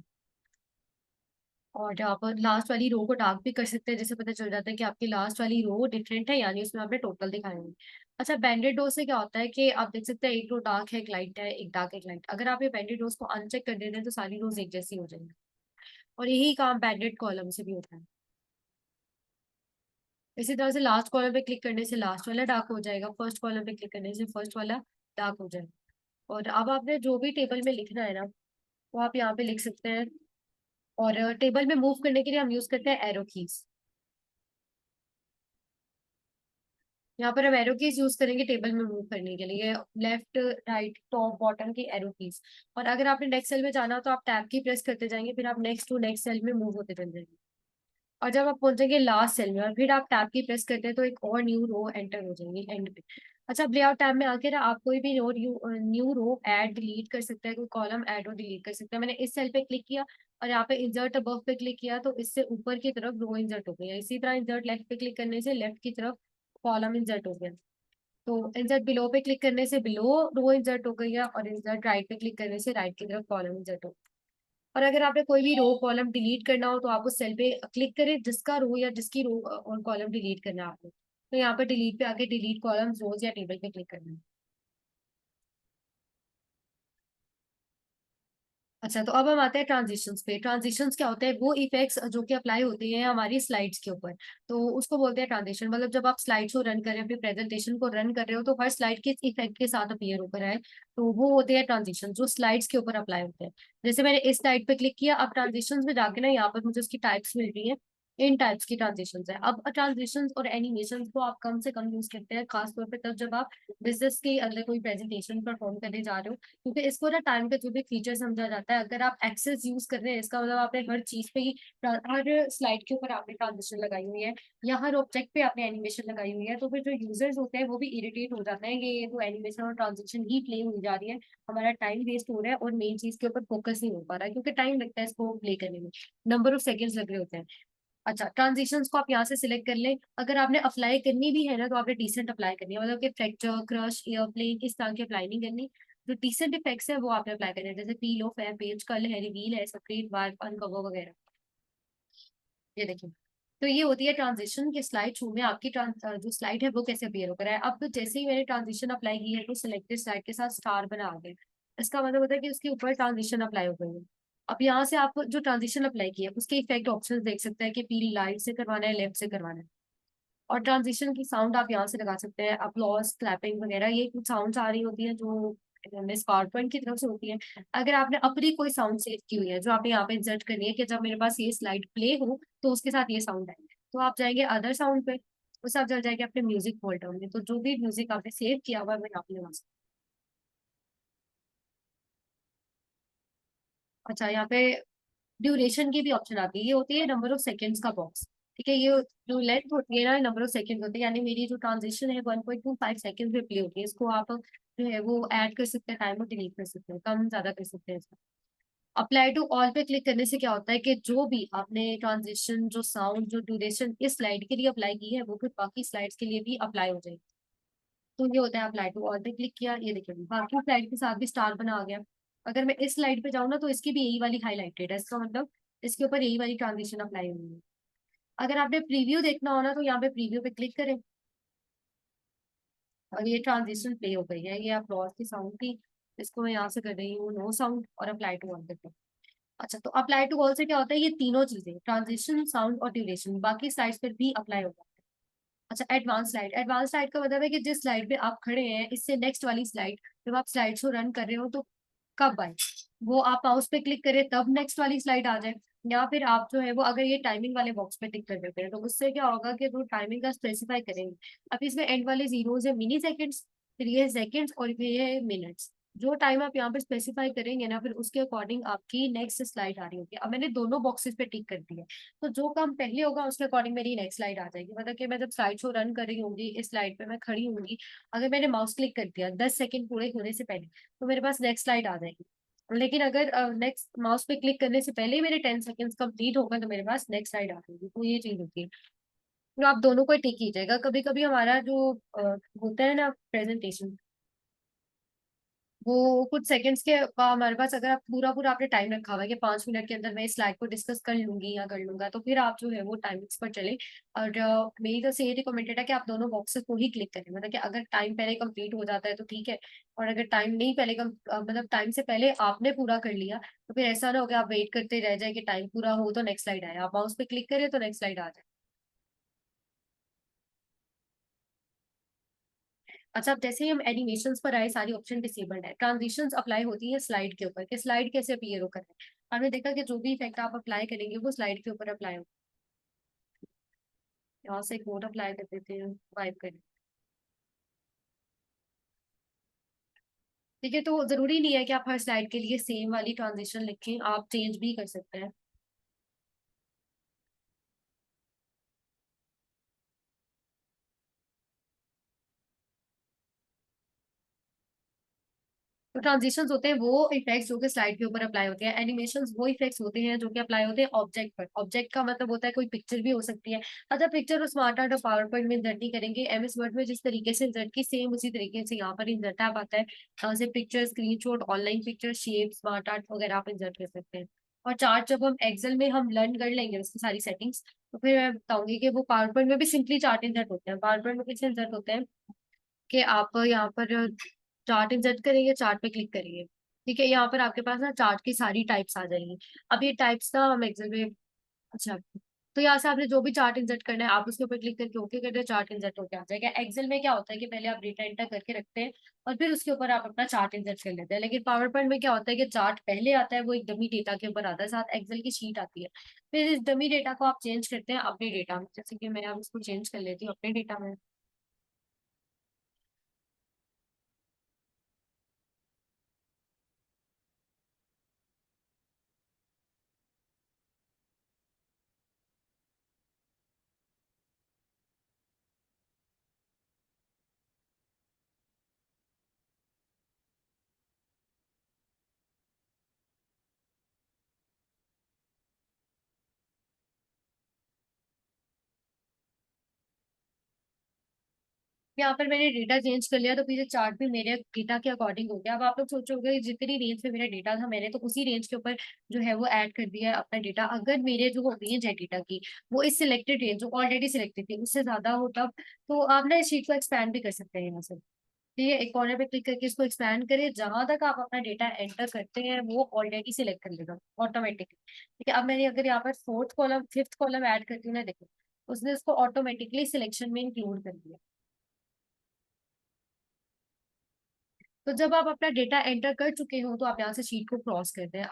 और आप लास्ट वाली रो को डार्क भी कर सकते हैं, जिससे पता चल जाता है कि आपकी लास्ट वाली रो डिफरेंट है, यानी उसमें आपने टोटल दिखाए हैं। अच्छा, बैंडेड रो से क्या होता है कि आप देख सकते हैं एक रो डार्क है, एक लाइट है, एक डार्क एक लाइट। अगर आप ये बैंडेड रोज को अनचेक कर देते हैं तो सारी रोज एक जैसी हो जाएंगी। और यही काम बैंडेड कॉलम से भी होता है। इसी तरह से लास्ट कॉलम पे क्लिक करने से लास्ट वाला डार्क हो जाएगा, फर्स्ट कॉलम पे क्लिक करने से फर्स्ट वाला डार्क हो जाएगा। और अब आपने जो भी टेबल में लिखना है ना, वो आप यहाँ पे लिख सकते हैं। और टेबल में मूव करने के लिए हम यूज करते हैं एरो कीज। यहाँ पर हम एरो कीज यूज करेंगे टेबल में मूव करने के लिए, लेफ्ट राइट टॉप बॉटम की एरो कीज। और अगर आपने नेक्स्ट सेल में जाना हो तो आप टैब की प्रेस करते जाएंगे, फिर आप नेक्स्ट टू नेक्स्ट सेल में मूव होते चल जाएंगे। और जब आप पहुंचेंगे लास्ट सेल में और फिर आप टैब की प्रेस करते हैं तो एक और न्यू रो एंटर हो जाएंगी एंड पे। अच्छा, अब लेआउट टैब में आके ना आप कोई भी रो न्यू रो ऐड डिलीट कर सकते हैं, कोई कॉलम ऐड और डिलीट कर सकते हैं। मैंने इस सेल पे क्लिक किया और यहाँ पे इंसर्ट अबव पे क्लिक किया तो इससे ऊपर की तरफ रो इंसर्ट हो गया। इसी तरह इंसर्ट लेफ्ट पे क्लिक करने से लेफ्ट की तरफ कॉलम इंसर्ट हो गया। तो इंसर्ट बिलो पे क्लिक करने से बिलो रो इंसर्ट हो गई है, और इंसर्ट राइट पे क्लिक करने से राइट की तरफ कॉलम इंसर्ट हो गया। और अगर आपने कोई भी रो कॉलम डिलीट करना हो तो आप उस सेल पे क्लिक करें जिसका रो या जिसकी रो और कॉलम डिलीट करना है आपने। तो यहाँ पे डिलीट पे आके डिलीट कॉलम्स रोज या टेबल पे क्लिक करना है। अच्छा, तो अब हम आते हैं ट्रांजिशंस पे। ट्रांजिशंस क्या होते हैं? वो इफेक्ट्स जो कि अप्लाई होते हैं हमारी स्लाइड्स के ऊपर। तो उसको बोलते हैं ट्रांजिशन। मतलब जब आप स्लाइड्स को रन कर रहे हो, अपनी प्रेजेंटेशन को रन कर रहे हो, तो हर स्लाइड किस इफेक्ट के साथ अपीयर होकर आए, तो वो होते हैं ट्रांजिशन जो स्लाइड्स के ऊपर अप्लाई होते हैं। जैसे मैंने इस स्लाइड पे क्लिक किया, अब ट्रांजिशंस में जाके ना यहाँ पर मुझे उसकी टाइप्स मिल रही है। इन टाइप्स की ट्रांजिशंस है। अब ट्रांजिशंस और एनिमेशंस को आप कम से कम यूज करते हैं, खासतौर पर तब जब आप बिजनेस के अंदर कोई प्रेजेंटेशन परफॉर्म करने जा रहे हो, क्योंकि इसको ना टाइम का जो भी फीचर समझा जाता है। अगर आप एक्सेस यूज कर रहे हैं, इसका मतलब आपने हर चीज पे ही, हर स्लाइड के ऊपर आपने ट्रांजिशन लगाई हुई है या हर ऑब्जेक्ट पे आपने एनिमेशन लगाई हुई है, तो फिर जो यूजर्स होते हैं वो भी इरिटेट हो जाते हैं कि ये तो एनिमेशन और ट्रांजिशन ही प्ले हो जा रही है, हमारा टाइम वेस्ट हो रहा है और मेन चीज के ऊपर फोकस नहीं हो पा रहा है, क्योंकि टाइम लगता है इसको प्ले करने में, नंबर ऑफ सेकेंड्स लग रहे होते हैं। अच्छा, ट्रांजिशंस को आप यहाँ से सिलेक्ट कर लें। अगर आपने अप्लाई करनी भी है ना, तो आपने डिसेंट अप्लाई करनी है, मतलब कि फ्रैक्चर, क्रश, एयरप्लेन इस तरह की अप्लाई नहीं करनी। जो डिसेंट इफेक्ट्स है वो आपने अप्लाई करने हैं, जैसे पील ऑफ है, पेज कल है, रिवील है, सेपरेट, वार्प, अनकवर वगैरह। ये देखिए, तो ये होती है ट्रांजिशन के स्लाइड शो में आपकी जो स्लाइड है वो कैसे अपीयर होकर है। अब तो जैसे ही मैंने ट्रांजिशन अप्लाई की है तो सिलेक्टेड स्लाइड के साथ स्टार बना आ गए। इसका मतलब होता है कि उसके ऊपर ट्रांजिशन अप्लाई हो गई है। अब यहाँ से आप जो ट्रांजिशन अप्लाई किया है उसके इफेक्ट ऑप्शन देख सकते हैं कि पीली राइट से करवाना है, लेफ्ट से करवाना है। और ट्रांजिशन की साउंड आप यहाँ से लगा सकते हैं, अपलॉज, क्लैपिंग वगैरह, ये कुछ साउंड्स आ रही होती है जो मिस पावरपॉइंट की तरफ से होती है। अगर आपने अपनी कोई साउंड सेव की हुई है जो आपने यहाँ पे इंसर्ट करनी है कि जब मेरे पास ये स्लाइड प्ले हो तो उसके साथ ये साउंड आए, तो आप जाएंगे अदर साउंड पे, उस आप चल जाएंगे अपने म्यूजिक फोल्डर में, तो जो भी म्यूजिक आपने सेव किया हुआ है वो यहाँ पे लगा सकते हैं। अच्छा, यहाँ पे ड्यूरेशन की भी ऑप्शन आती है, ये होती है नंबर ऑफ सेकेंड्स का बॉक्स। ठीक है, ये जो लेंथ होती है ना, नंबर ऑफ सेकंड होती है, यानी मेरी जो ट्रांजिशन है 1.25 सेकंड में प्ले होती है, इसको आप जो है वो ऐड कर सकते हैं टाइम और डिलीट कर सकते हैं, कम ज्यादा कर सकते हैं इसका। अप्लाई टू ऑल पे क्लिक करने से क्या होता है कि जो भी आपने ट्रांजिशन, जो साउंड, जो ड्यूरेशन इस स्लाइड के लिए अप्लाई की है वो फिर बाकी स्लाइड्स के लिए भी अप्लाई हो जाएगी। तो ये होता है, अप्लाई टू ऑल पे क्लिक किया, ये देखिए बाकी स्लाइड के साथ भी स्टार बना आ गया। अगर मैं इस स्लाइड पे जाऊँ ना तो इसकी भी यही वाली हाईलाइटेड है, इसका मतलब इसके ऊपर यही वाली ट्रांजिशन अप्लाई हुई है। अगर आपने प्रीव्यू देखना हो ना तो यहाँ पे प्रीव्यू पे क्लिक करें और ये ट्रांजिशन प्ले हो गई है। ये अप्लॉज की साउंड थी, इसको मैं यहाँ से कर रही हूँ नो साउंड और अप्लाई टू ऑल करते हैं। अच्छा, तो अप्लाई टू ऑल से क्या होता है, ये तीनों चीजें ट्रांजिशन, साउंड और ड्यूरेशन बाकी स्लाइड्स पर भी अप्लाई होगा। अच्छा, एडवांस स्लाइड। एडवांस स्लाइड का मतलब है कि जिस स्लाइड पे आप खड़े हैं इससे नेक्स्ट वाली स्लाइड, जब आप स्लाइड शो रन कर रहे हो तो कब आए, वो आप माउस पे क्लिक करें तब नेक्स्ट वाली स्लाइड आ जाए, या फिर आप जो है वो अगर ये टाइमिंग वाले बॉक्स पे टिक कर देते हैं तो उससे क्या होगा कि वो टाइमिंग का स्पेसिफाई करेंगे। अब इसमें एंड वाले जीरोस है मिनी सेकेंड्स, फिर ये सेकेंड्स और फिर ये मिनट्स। जो टाइम आप यहाँ पे स्पेसिफाई करेंगे ना फिर उसके अकॉर्डिंग आपकी नेक्स्ट स्लाइड आ रही होगी। अब मैंने दोनों बॉक्सेस पे टिक कर दिया, तो जो काम पहले होगा उसके अकॉर्डिंग मेरी नेक्स्ट स्लाइड आ जाएगी। मतलब कि मैं जब स्लाइड शो रन कर रही होंगी, इस स्लाइड पे मैं खड़ी होंगी, अगर मैंने माउस क्लिक कर दिया 10 सेकंड पूरे होने से पहले तो मेरे पास नेक्स्ट स्लाइड आ जाएगी। लेकिन अगर नेक्स्ट माउस पे क्लिक करने से पहले ही मेरे 10 सेकेंड्स कंप्लीट होगा तो मेरे पास नेक्स्ट साइड आ जाएगी। तो ये चीज होती है, तो आप दोनों को टिक कीजिएगा। कभी कभी हमारा जो होता है ना प्रेजेंटेशन, वो कुछ सेकंड्स के हमारे पास, अगर आप पूरा पूरा आपने टाइम रखा हुआ है कि 5 मिनट के अंदर मैं इस स्लाइड को डिस्कस कर लूंगी या कर लूंगा, तो फिर आप जो है वो टाइमिंग्स पर चले। और मेरी तो से ये रिकमेंडेड है कि आप दोनों बॉक्सेस को ही क्लिक करें, मतलब कि अगर टाइम पहले कंप्लीट हो जाता है तो ठीक है, और अगर टाइम नहीं पहले मतलब टाइम से पहले आपने पूरा कर लिया तो फिर ऐसा ना हो कि आप वेट करते रह जाए कि टाइम पूरा हो तो नेक्स्ट स्लाइड आए, आप माउस पे क्लिक करें तो नेक्स्ट स्लाइड आ जाए। अच्छा, अब जैसे ही हम एनिमेशंस पर आए सारी ऑप्शन डिसेबल्ड है, ट्रांजिशंस अप्लाई होती है स्लाइड के ऊपर कि स्लाइड कैसे अपीयर होकर है। हमने देखा कि जो भी इफेक्ट आप अप्लाई करेंगे वो स्लाइड के ऊपर अप्लाई होगा। यहाँ से एक नोट अप्लाई कर देते हैं, वाइप करें। ठीक है, तो जरूरी नहीं है कि आप हर स्लाइड के लिए सेम वाली ट्रांजिशन लिखें, आप चेंज भी कर सकते हैं। तो ट्रांजिशंस होते हैं वो इफेक्ट्स जो कि स्लाइड के ऊपर अप्लाई होते हैं। एनिमेशंस वो इफेक्ट्स होते हैं जो कि अप्लाई होते हैं ऑब्जेक्ट पर। ऑब्जेक्ट का मतलब होता है कोई पिक्चर भी हो सकती है। अगर पिक्चर और स्मार्ट आर्ट और पावर पॉइंट में इंसर्ट नहीं करेंगे, एमएस वर्ड में जिस तरीके से इंसर्ट की सेम उसी तरीके से यहाँ पर इंसर्ट ऐप आता है। यहाँ से picture, screenshot, online picture, shape, smart art वगैरह आप इंसर्ट कर सकते हैं। और चार्ट जब हम एक्सेल में हम लर्न कर लेंगे उसकी सारी सेटिंग्स, तो फिर मैं बताऊंगी कि वो पावर पॉइंट में भी सिंपली चार्ट इंसर्ट होते हैं। पावर पॉइंट में कैसे इंसर्ट होते हैं कि आप यहाँ पर चार्ट इंसर्ट करेंगे, चार्ट पे क्लिक करिए। ठीक है, यहाँ पर आपके पास ना चार्ट की सारी टाइप्स आ जाएंगी। अब ये टाइप्स ना हम एक्सेल में, अच्छा, तो यहाँ से आपने जो भी चार्ट इंसर्ट करना है आप उसके ऊपर क्लिक करके ओके करते हैं, चार्ट इंसर्ट होकर आ जाएगा। एक्सेल में क्या होता है कि पहले आप डेटा एंटर करके रखते हैं और फिर उसके ऊपर आप अपना चार्ट इंसर्ट कर लेते हैं। लेकिन पावर पॉइंट में क्या होता है कि चार्ट पहले आता है, वो एक डमी डेटा के ऊपर आता है, साथ एक्सेल की शीट आती है। फिर इस डमी डेटा को आप चेंज करते हैं अपने डेटा में। जैसे कि मैं अब इसको चेंज कर लेती हूँ अपने डेटा में। यहाँ पर मैंने डेटा चेंज कर लिया तो पीछे चार्ट भी मेरे डेटा के अकॉर्डिंग हो गया। अब आप लोग सोचोगे जितनी रेंज में मेरा डेटा था मैंने तो उसी रेंज के ऊपर जो है वो ऐड कर दिया है अपना डेटा। अगर मेरे जो रेंज है डेटा की वो इस सिलेक्टेड रेंज जो ऑलरेडी सिलेक्टेड थी उससे ज्यादा हो तब, तो आप ना इस शीट को एक्सपैंड भी कर सकते हैं यहाँ से। ठीक है, एक कॉर्नर पे क्लिक करके इसको एक्सपैंड करिए, जहां तक आप अपना डेटा एंटर करते हैं वो ऑलरेडी सिलेक्ट कर लेगा ऑटोमेटिकली। ठीक है, अब मैंने अगर यहाँ पर fourth column fifth column add करती हूँ ना, देखो उसने इसको ऑटोमेटिकली सिलेक्शन में इंक्लूड कर दिया। तो जब आप अपना डेटा एंटर कर चुके हो तो आप यहाँ से शीट को क्रॉस करते हैं।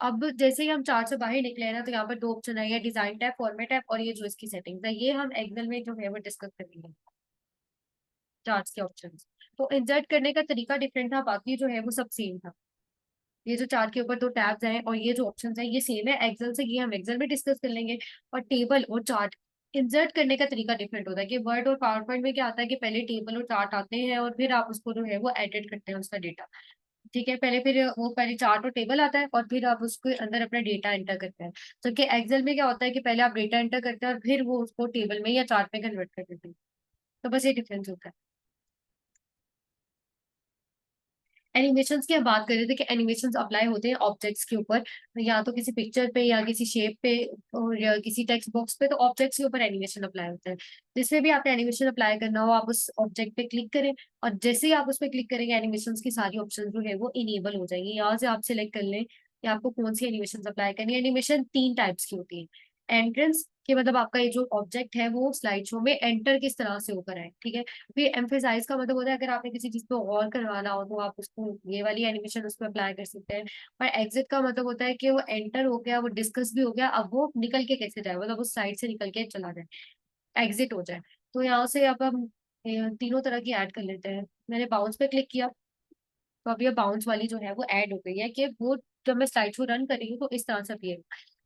अब जैसे ही हम चार्ट से बाहर निकले हैं ना, तो यहाँ पर दो ऑप्शन है, ये डिजाइन टैब, फॉर्मेट टैब और ये जो इसकी सेटिंग्स है, ये हम एक्सेल में जो है वो डिस्कस करेंगे चार्ट्स के ऑप्शन। तो इंसर्ट करने का तरीका डिफरेंट था, बाकी जो है वो सब सेम था। ये जो चार्ट के ऊपर दो टैब्स हैं और ये जो ऑप्शंस हैं ये सेम है एक्सेल से, ये हम एक्सेल में डिस्कस कर लेंगे। और टेबल और चार्ट इंसर्ट करने का तरीका डिफरेंट होता है कि वर्ड और पावर पॉइंट में क्या आता है कि पहले टेबल और चार्ट आते हैं और फिर आप उसको जो है वो एडिट करते हैं उसका डेटा। ठीक है, पहले फिर वो पहले चार्ट और टेबल आता है और फिर आप उसके अंदर अपना डेटा एंटर करते हैं। जबकि एक्सेल में क्या होता है कि पहले आप डेटा एंटर करते हैं और फिर वो उसको टेबल में या चार्ट में कन्वर्ट कर देते हैं। तो बस ये डिफरेंस होता है। एनिमेशंस की हम बात कर रहे थे कि एनिमेशंस अप्लाई होते हैं ऑब्जेक्ट्स के ऊपर, या तो किसी पिक्चर पे या किसी शेप पे और या किसी टेक्स्ट बॉक्स पे, तो ऑब्जेक्ट्स के ऊपर एनिमेशन अप्लाई होता है। जिसमें भी आपने एनिमेशन अप्लाई करना हो आप उस ऑब्जेक्ट पे क्लिक करें, और जैसे ही आप उस पर क्लिक करेंगे एनिमेशंस की सारी ऑप्शन जो है वो इनेबल हो जाएंगी। यहाँ से आप सिलेक्ट कर लें कि आपको कौन सी एनिमेशन अप्लाई करनी है। एनिमेशन तीन टाइप्स की होती है। एंट्रेंस, कि मतलब आपका ये जो ऑब्जेक्ट है वो स्लाइड शो में एंटर किस तरह से होकर आए। ठीक है, फिर एम्फेसाइज का मतलब होता है अगर आपने किसी चीज को गौर करवाना हो तो आप उसको ये वाली एनिमेशन उस पर अप्लाई कर सकते हैं। और एग्जिट का मतलब होता है कि वो एंटर हो गया, वो डिस्कस भी हो गया, अब वो निकल के कैसे जाए, मतलब उस साइड से निकल के चला जाए, एग्जिट हो जाए। तो यहाँ से अब हम तीनों तरह की ऐड कर लेते हैं। मैंने बाउंस पे क्लिक किया तो अब ये बाउंस वाली जो है वो ऐड हो गई है कि वो जब मैं स्लाइड शो रन करी हूँ तो इस तरह से अपीयर।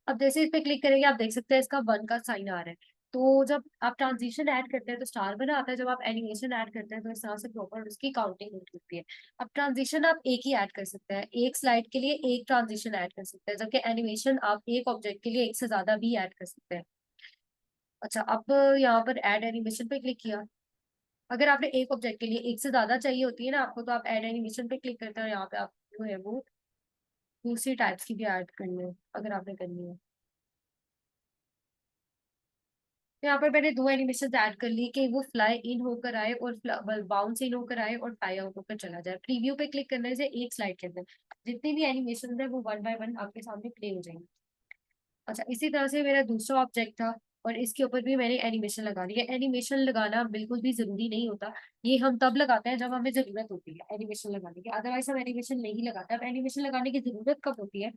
अब जैसे इस पे क्लिक करेंगे आप देख सकते हैं इसका वन का साइन आ रहा है। तो जब आप ट्रांजिशन ऐड करते हैं तो स्टार बना आता है, जब आप एनिमेशन ऐड करते हैं तो इस तरह से प्रॉपर उसकी काउंटिंग होती है। अब ट्रांजिशन आप एक ही ऐड कर सकते हैं, एक स्लाइड के लिए एक ट्रांजिशन ऐड कर सकते हैं, जबकि एनिमेशन आप एक ऑब्जेक्ट के लिए एक से ज्यादा भी ऐड कर सकते हैं। अच्छा, अब यहाँ पर ऐड एनिमेशन पे क्लिक किया। अगर आपने एक ऑब्जेक्ट के लिए एक से ज्यादा चाहिए होती है ना आपको, तो आप ऐड एनिमेशन पे क्लिक करते हैं और यहाँ पे आप जो है वो दूसरी टाइप्स की भी ऐड करनी है अगर आपने करनी है। तो यहाँ पर मैंने दो एनिमेशन ऐड कर ली कि वो फ्लाई इन होकर आए और बाउंस इन होकर आए और फ्लाई आउट होकर चला जाए। प्रीव्यू पे क्लिक करने से एक स्लाइड के अंदर जितनी भी एनिमेशन है वो वन बाय वन आपके सामने प्ले हो जाएंगे। अच्छा, इसी तरह से मेरा दूसरा ऑब्जेक्ट था और इसके ऊपर भी मैंने एनिमेशन लगा दी है। एनिमेशन लगाना बिल्कुल भी जरूरी नहीं होता, ये हम तब लगाते हैं जब हमें जरूरत होती है एनिमेशन लगाने की, अदरवाइज हम एनिमेशन नहीं लगाते। अब एनिमेशन लगाने की जरूरत कब होती है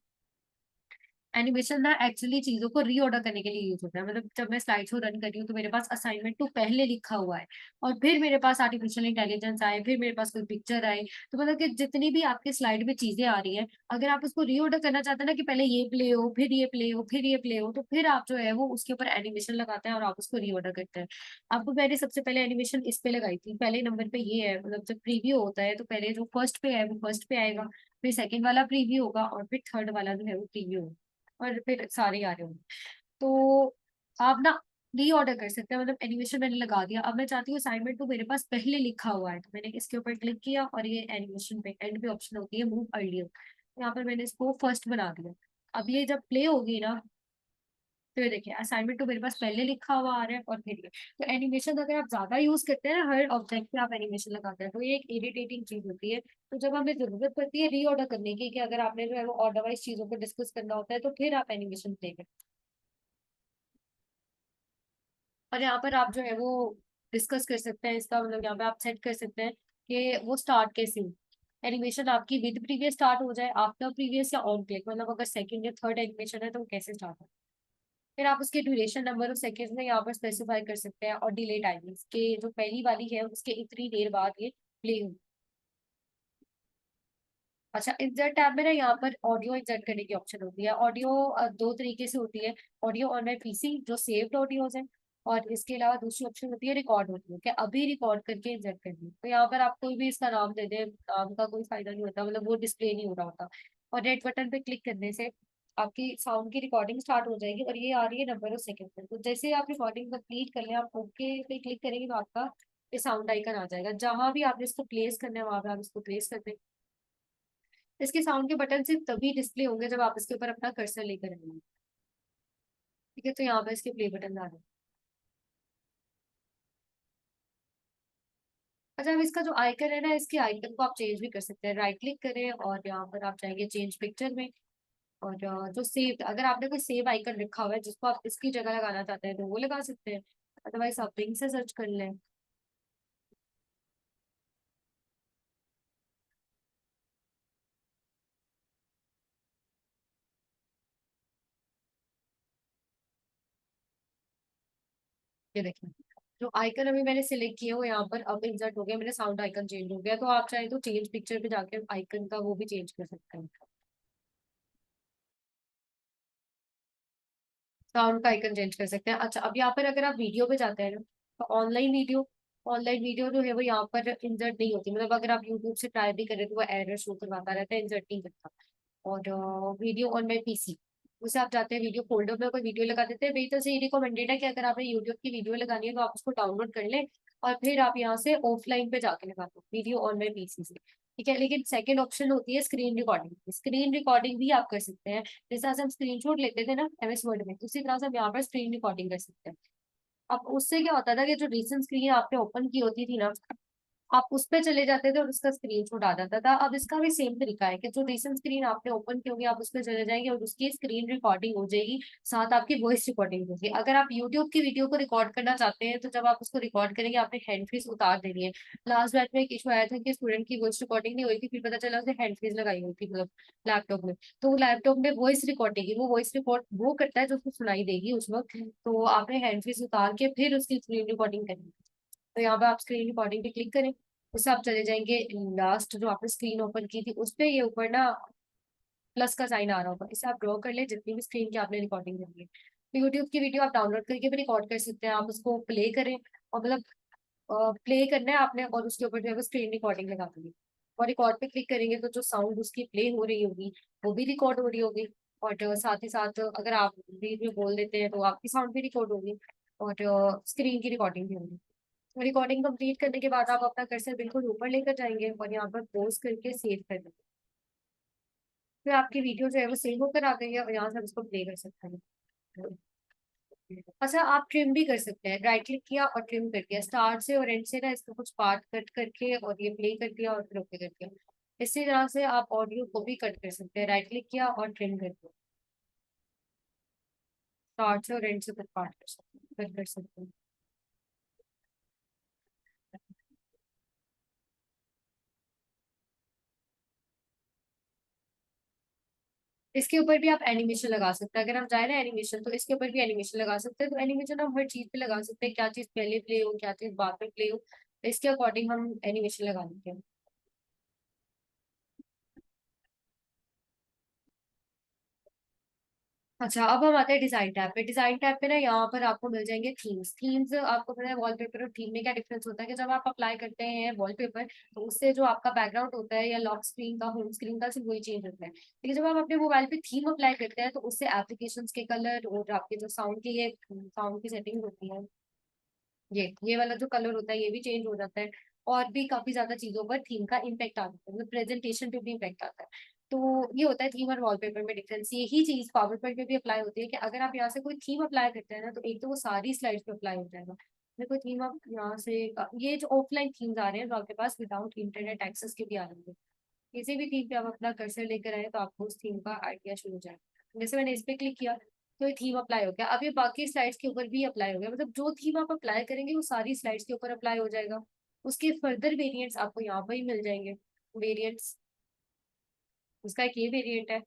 एनिमेशन ना एक्चुअली चीज़ों को रीऑर्डर करने के लिए यूज़ होता है। मतलब जब मैं स्लाइड शो रन कर रही हूँ, तो मेरे पास असाइनमेंट टू पहले लिखा हुआ है और फिर मेरे पास आर्टिफिशियल इंटेलिजेंस आए, फिर मेरे पास कोई पिक्चर आए। तो मतलब कि जितनी भी आपके स्लाइड में चीज़ें आ रही हैं, अगर आप उसको रीऑर्डर करना चाहते हैं ना कि पहले ये प्ले हो, फिर ये प्ले हो, फिर ये प्ले हो, तो फिर आप जो है वो उसके ऊपर एनिमेशन लगाते हैं और आप उसको रीऑर्डर करते हैं। आपको मैंने सबसे पहले एनिमेशन इस पे लगाई थी। पहले नंबर पे ये है, मतलब जब प्रीव्यू होता है, तो पहले जो फर्स्ट पे है, वो फर्स्ट पे आएगा, फिर सेकंड वाला प्रीव्यू होगा और फिर थर्ड वाला जो है वो प्रीव्यू होगा। और फिर सारे आ रहे होंगे। तो आप ना रीऑर्डर कर सकते हैं, मतलब एनिमेशन मैंने लगा दिया। अब मैं चाहती हूँ असाइनमेंट तो मेरे पास पहले लिखा हुआ है, तो मैंने इसके ऊपर क्लिक किया और ये एनिमेशन पे एंड पे ऑप्शन होती है मूव अर्लियर। यहाँ पर मैंने इसको फर्स्ट बना दिया। अब ये जब प्ले होगी ना, तो ये देखिए असाइनमेंट तो मेरे पास पहले लिखा हुआ आ रहा है और फिर ये। तो एनिमेशन अगर आप ज्यादा यूज करते हैं ना, हर ऑब्जेक्ट पे आप एनिमेशन लगाते हैं, तो ये एक इरिटेटिंग चीज होती है। तो जब हमें जरूरत पड़ती है रीऑर्डर करने की, कि अगर आपने जो है वो ऑर्डर वाइज चीजों को डिस्कस करना होता है, तो फिर आप एनिमेशन देखें। और यहाँ पर आप जो है वो डिस्कस कर सकते हैं इसका, मतलब यहाँ पे आप सेट कर सकते हैं कि वो स्टार्ट कैसे हो। एनिमेशन आपकी विद प्रीवियस स्टार्ट हो जाए, आफ्टर प्रीवियस या ऑन क्लिक, मतलब अगर सेकंड या थर्ड एनिमेशन है तो वो कैसे स्टार्ट हो। फिर आप उसके ड्यूरेशन नंबर ऑफ सेकंड्स में यहाँ पर स्पेसिफाई कर सकते हैं और डिले टाइमिंग्स के जो पहली वाली है उसके इतनी देर बाद ये प्ले हो। अच्छा, इंसर्ट टैब में ना यहाँ पर ऑडियो इंसर्ट करने की ऑप्शन होती है। ऑडियो दो तरीके से होती है। ऑडियो ऑन माई पीसी जो सेव्ड ऑडियोज है, और इसके अलावा दूसरी ऑप्शन होती है रिकॉर्ड होती है, कि अभी रिकॉर्ड करके इंसर्ट करनी है। तो यहाँ पर आप कोई भी इसका नाम दे दें, नाम का कोई फायदा नहीं होता, मतलब वो डिस्प्ले नहीं हो रहा होता। और रेड बटन पे क्लिक करने से आपकी साउंड की रिकॉर्डिंग स्टार्ट हो जाएगी और ये आ रही है नंबर ऑफ सेकंड पे। तो जैसे ही आप रिकॉर्डिंग कंप्लीट कर लें, आप ओके पे क्लिक करेंगे तो आपका ये साउंड आइकन आ जाएगा। जहां भी आपने इसको प्लेस करना है वहां पे आप इसको प्लेस कर दें। इसके साउंड के बटन सिर्फ तभी डिस्प्ले होंगे जब आप इसके ऊपर अपना कर्सर लेकर आएंगे। ठीक है, तो यहाँ पर इसके प्ले बटन आ रहे हैं। अच्छा, अब इसका जो आइकन है ना, इसके आइकन को आप चेंज भी कर सकते हैं। राइट क्लिक करें और यहाँ पर आप जाएंगे चेंज पिक्चर में। और जो सेव, अगर आपने कोई सेव आइकन रखा हुआ है जिसको आप इसकी जगह लगाना चाहते हैं, तो वो लगा सकते हैं। अदरवाइज आप पिंग से सर्च कर लें। ये देखिए, जो आइकन अभी मैंने सिलेक्ट किया वो यहाँ पर अब इंसर्ट हो गया, मेरा साउंड आइकन चेंज हो गया। तो आप चाहे तो चेंज पिक्चर पे जाके आइकन का वो भी चेंज कर सकते हैं। साउंड का आइकन चेंज कर सकते हैं। अच्छा, अब यहाँ पर अगर आप वीडियो पे जाते हैं ना, तो ऑनलाइन वीडियो जो है वो यहाँ पर इंसर्ट नहीं होती। मतलब अगर आप यूट्यूब से ट्राई भी करें तो वो एरर शो करवाता रहता है, इंसर्ट नहीं करता। और वीडियो ऑन माई पीसी, उसे आप जाते हैं वीडियो फोल्डर में कोई वीडियो लगा देते हैं। मेरी तरफ से ये रिकमेंडेड है कि अगर आपने यूट्यूब की वीडियो लगानी है तो आप उसको डाउनलोड कर लें और फिर आप यहाँ से ऑफलाइन पे जाके लगा दो वीडियो ऑन माई पीसी से। ठीक है, लेकिन सेकंड ऑप्शन होती है स्क्रीन रिकॉर्डिंग। स्क्रीन रिकॉर्डिंग भी आप कर सकते हैं। जैसे आज हम स्क्रीनशॉट लेते थे ना एमएस वर्ड में, उसी तरह से हम यहाँ पर स्क्रीन रिकॉर्डिंग कर सकते हैं। अब उससे क्या होता था कि जो रीसेंट स्क्रीन आपने ओपन की होती थी ना, आप उस पे चले जाते थे और उसका स्क्रीनशॉट आ जाता था। अब इसका भी सेम तरीका है कि जो रिसेंट स्क्रीन आपने ओपन की होगी आप उस पे चले जाएंगे और उसकी स्क्रीन रिकॉर्डिंग हो जाएगी, साथ आपकी वॉइस रिकॉर्डिंग होगी। अगर आप यूट्यूब की वीडियो को रिकॉर्ड करना चाहते हैं, तो जब आप उसको रिकॉर्ड करेंगे आपने हैंड फ्रीज उतार देनी है। लास्ट बैच में एक इशू आया था कि स्टूडेंट की वॉइस रिकॉर्डिंग नहीं हुई थी, फिर पता चला उसने हैंड फ्रीज लगाई हुई थी, मतलब लैपटॉप में। तो लैपटॉप में वॉइस रिकॉर्डिंग, वो वॉइस रिकॉर्ड वो करता है जो उसको सुनाई देगी उस वक्त। तो आपने हैंड फ्रीज उतार के फिर उसकी स्क्रीन रिकॉर्डिंग करनी है। तो यहाँ पे आप स्क्रीन रिकॉर्डिंग पे क्लिक करें, उससे आप चले जाएंगे लास्ट जो आपने स्क्रीन ओपन की थी उस पे, ये ऊपर ना प्लस का साइन आ रहा होगा, इसे आप ड्रॉ कर ले जितनी भी स्क्रीन की आपने रिकॉर्डिंग करनी है। तो यूट्यूब की वीडियो आप डाउनलोड करके भी रिकॉर्ड कर सकते हैं। आप उसको प्ले करें और मतलब प्ले करना है आपने, और उसके ऊपर जो है वो स्क्रीन रिकॉर्डिंग लगा देंगे। और रिकॉर्ड पे क्लिक करेंगे तो जो साउंड उसकी प्ले हो रही होगी वो भी रिकॉर्ड हो रही होगी। और साथ ही साथ अगर आप बीच में बोल देते हैं तो आपकी साउंड भी रिकॉर्ड होगी और स्क्रीन की रिकॉर्डिंग भी होगी। रिकॉर्डिंग कंप्लीट करने के बाद आप अपना कर्सर बिल्कुल ऊपर लेकर जाएंगे और यहाँ पर पॉज करके सेव कर देंगे। फिर आपकी वीडियो जो है वो सेव होकर आ गई है और यहाँ से आप इसको प्ले कर सकते हैं। अच्छा, आप ट्रिम भी कर सकते हैं। राइट क्लिक किया और ट्रिम कर दिया, स्टार्ट से और एंड से ना इसको कुछ पार्ट कट करके और ये प्ले कर दिया और फिर ओके कर दिया। इसी तरह से आप ऑडियो को भी कट कर सकते हैं। राइट क्लिक किया और ट्रिम कर दिया, स्टार्ट से और एंड से कुछ पार्ट कर सकते हैं, कट कर सकते हैं। इसके ऊपर भी आप एनिमेशन लगा सकते हैं, अगर हम चाहे ना एनिमेशन, तो इसके ऊपर भी एनिमेशन लगा सकते हैं। तो एनिमेशन हम हर चीज पे लगा सकते हैं, क्या चीज पहले प्ले हो, क्या चीज बाद में प्ले हो, तो इसके अकॉर्डिंग हम एनिमेशन लगा लेते हैं। अच्छा, अब हम आते हैं डिजाइन टैब पे। डिजाइन टैब पे ना यहाँ पर आपको मिल जाएंगे थीम्स। थीम्स आपको पता है वॉलपेपर और थीम में क्या डिफरेंस होता है, कि जब आप अप्लाई करते हैं वॉलपेपर, तो उससे जो आपका बैकग्राउंड होता है या लॉक स्क्रीन का, होम स्क्रीन का, सिर्फ वही चेंज होता है। लेकिन जब आप अपने मोबाइल पे थीम अप्लाई करते हैं, तो उससे एप्लीकेशन के कलर और आपके जो साउंड की, ये साउंड की सेटिंग होती है, ये वाला जो कलर होता है ये भी चेंज हो जाता है। और भी काफी ज्यादा चीजों पर थीम का इम्पेक्ट आता है, मतलब प्रेजेंटेशन पे भी इम्पेक्ट आता है। तो ये होता है थीम और वॉलपेपर में डिफरेंस। यही चीज पावर पॉइंट में भी अप्लाई होती है, कि अगर आप यहाँ से कोई थीम अप्लाई करते हैं ना, तो एक तो वो सारी स्लाइड्स पे अप्लाई हो जाएगा। देखो थीम आप यहाँ से, ये जो ऑफलाइन थीम्स आ रहे हैं, जो आपके पास विदाउट इंटरनेट एक्सेस के भी आ रहे हैं, किसी भी थीम पे आप अपना कर्सर लेकर आए तो आपको उस थीम का आइडिया शुरू हो जाएगा। जैसे मैंने इस पे क्लिक किया, तो ये थीम अप्लाई हो गया। अब ये बाकी स्लाइड्स के ऊपर भी अप्लाई हो गया, मतलब जो थीम आप अप्लाई करेंगे वो सारी स्लाइड्स के ऊपर अप्लाई हो जाएगा। उसके फर्दर वेरिएंट्स आपको यहाँ पर ही मिल जाएंगे। वेरिएंट्स, उसका एक ये वेरिएंट है,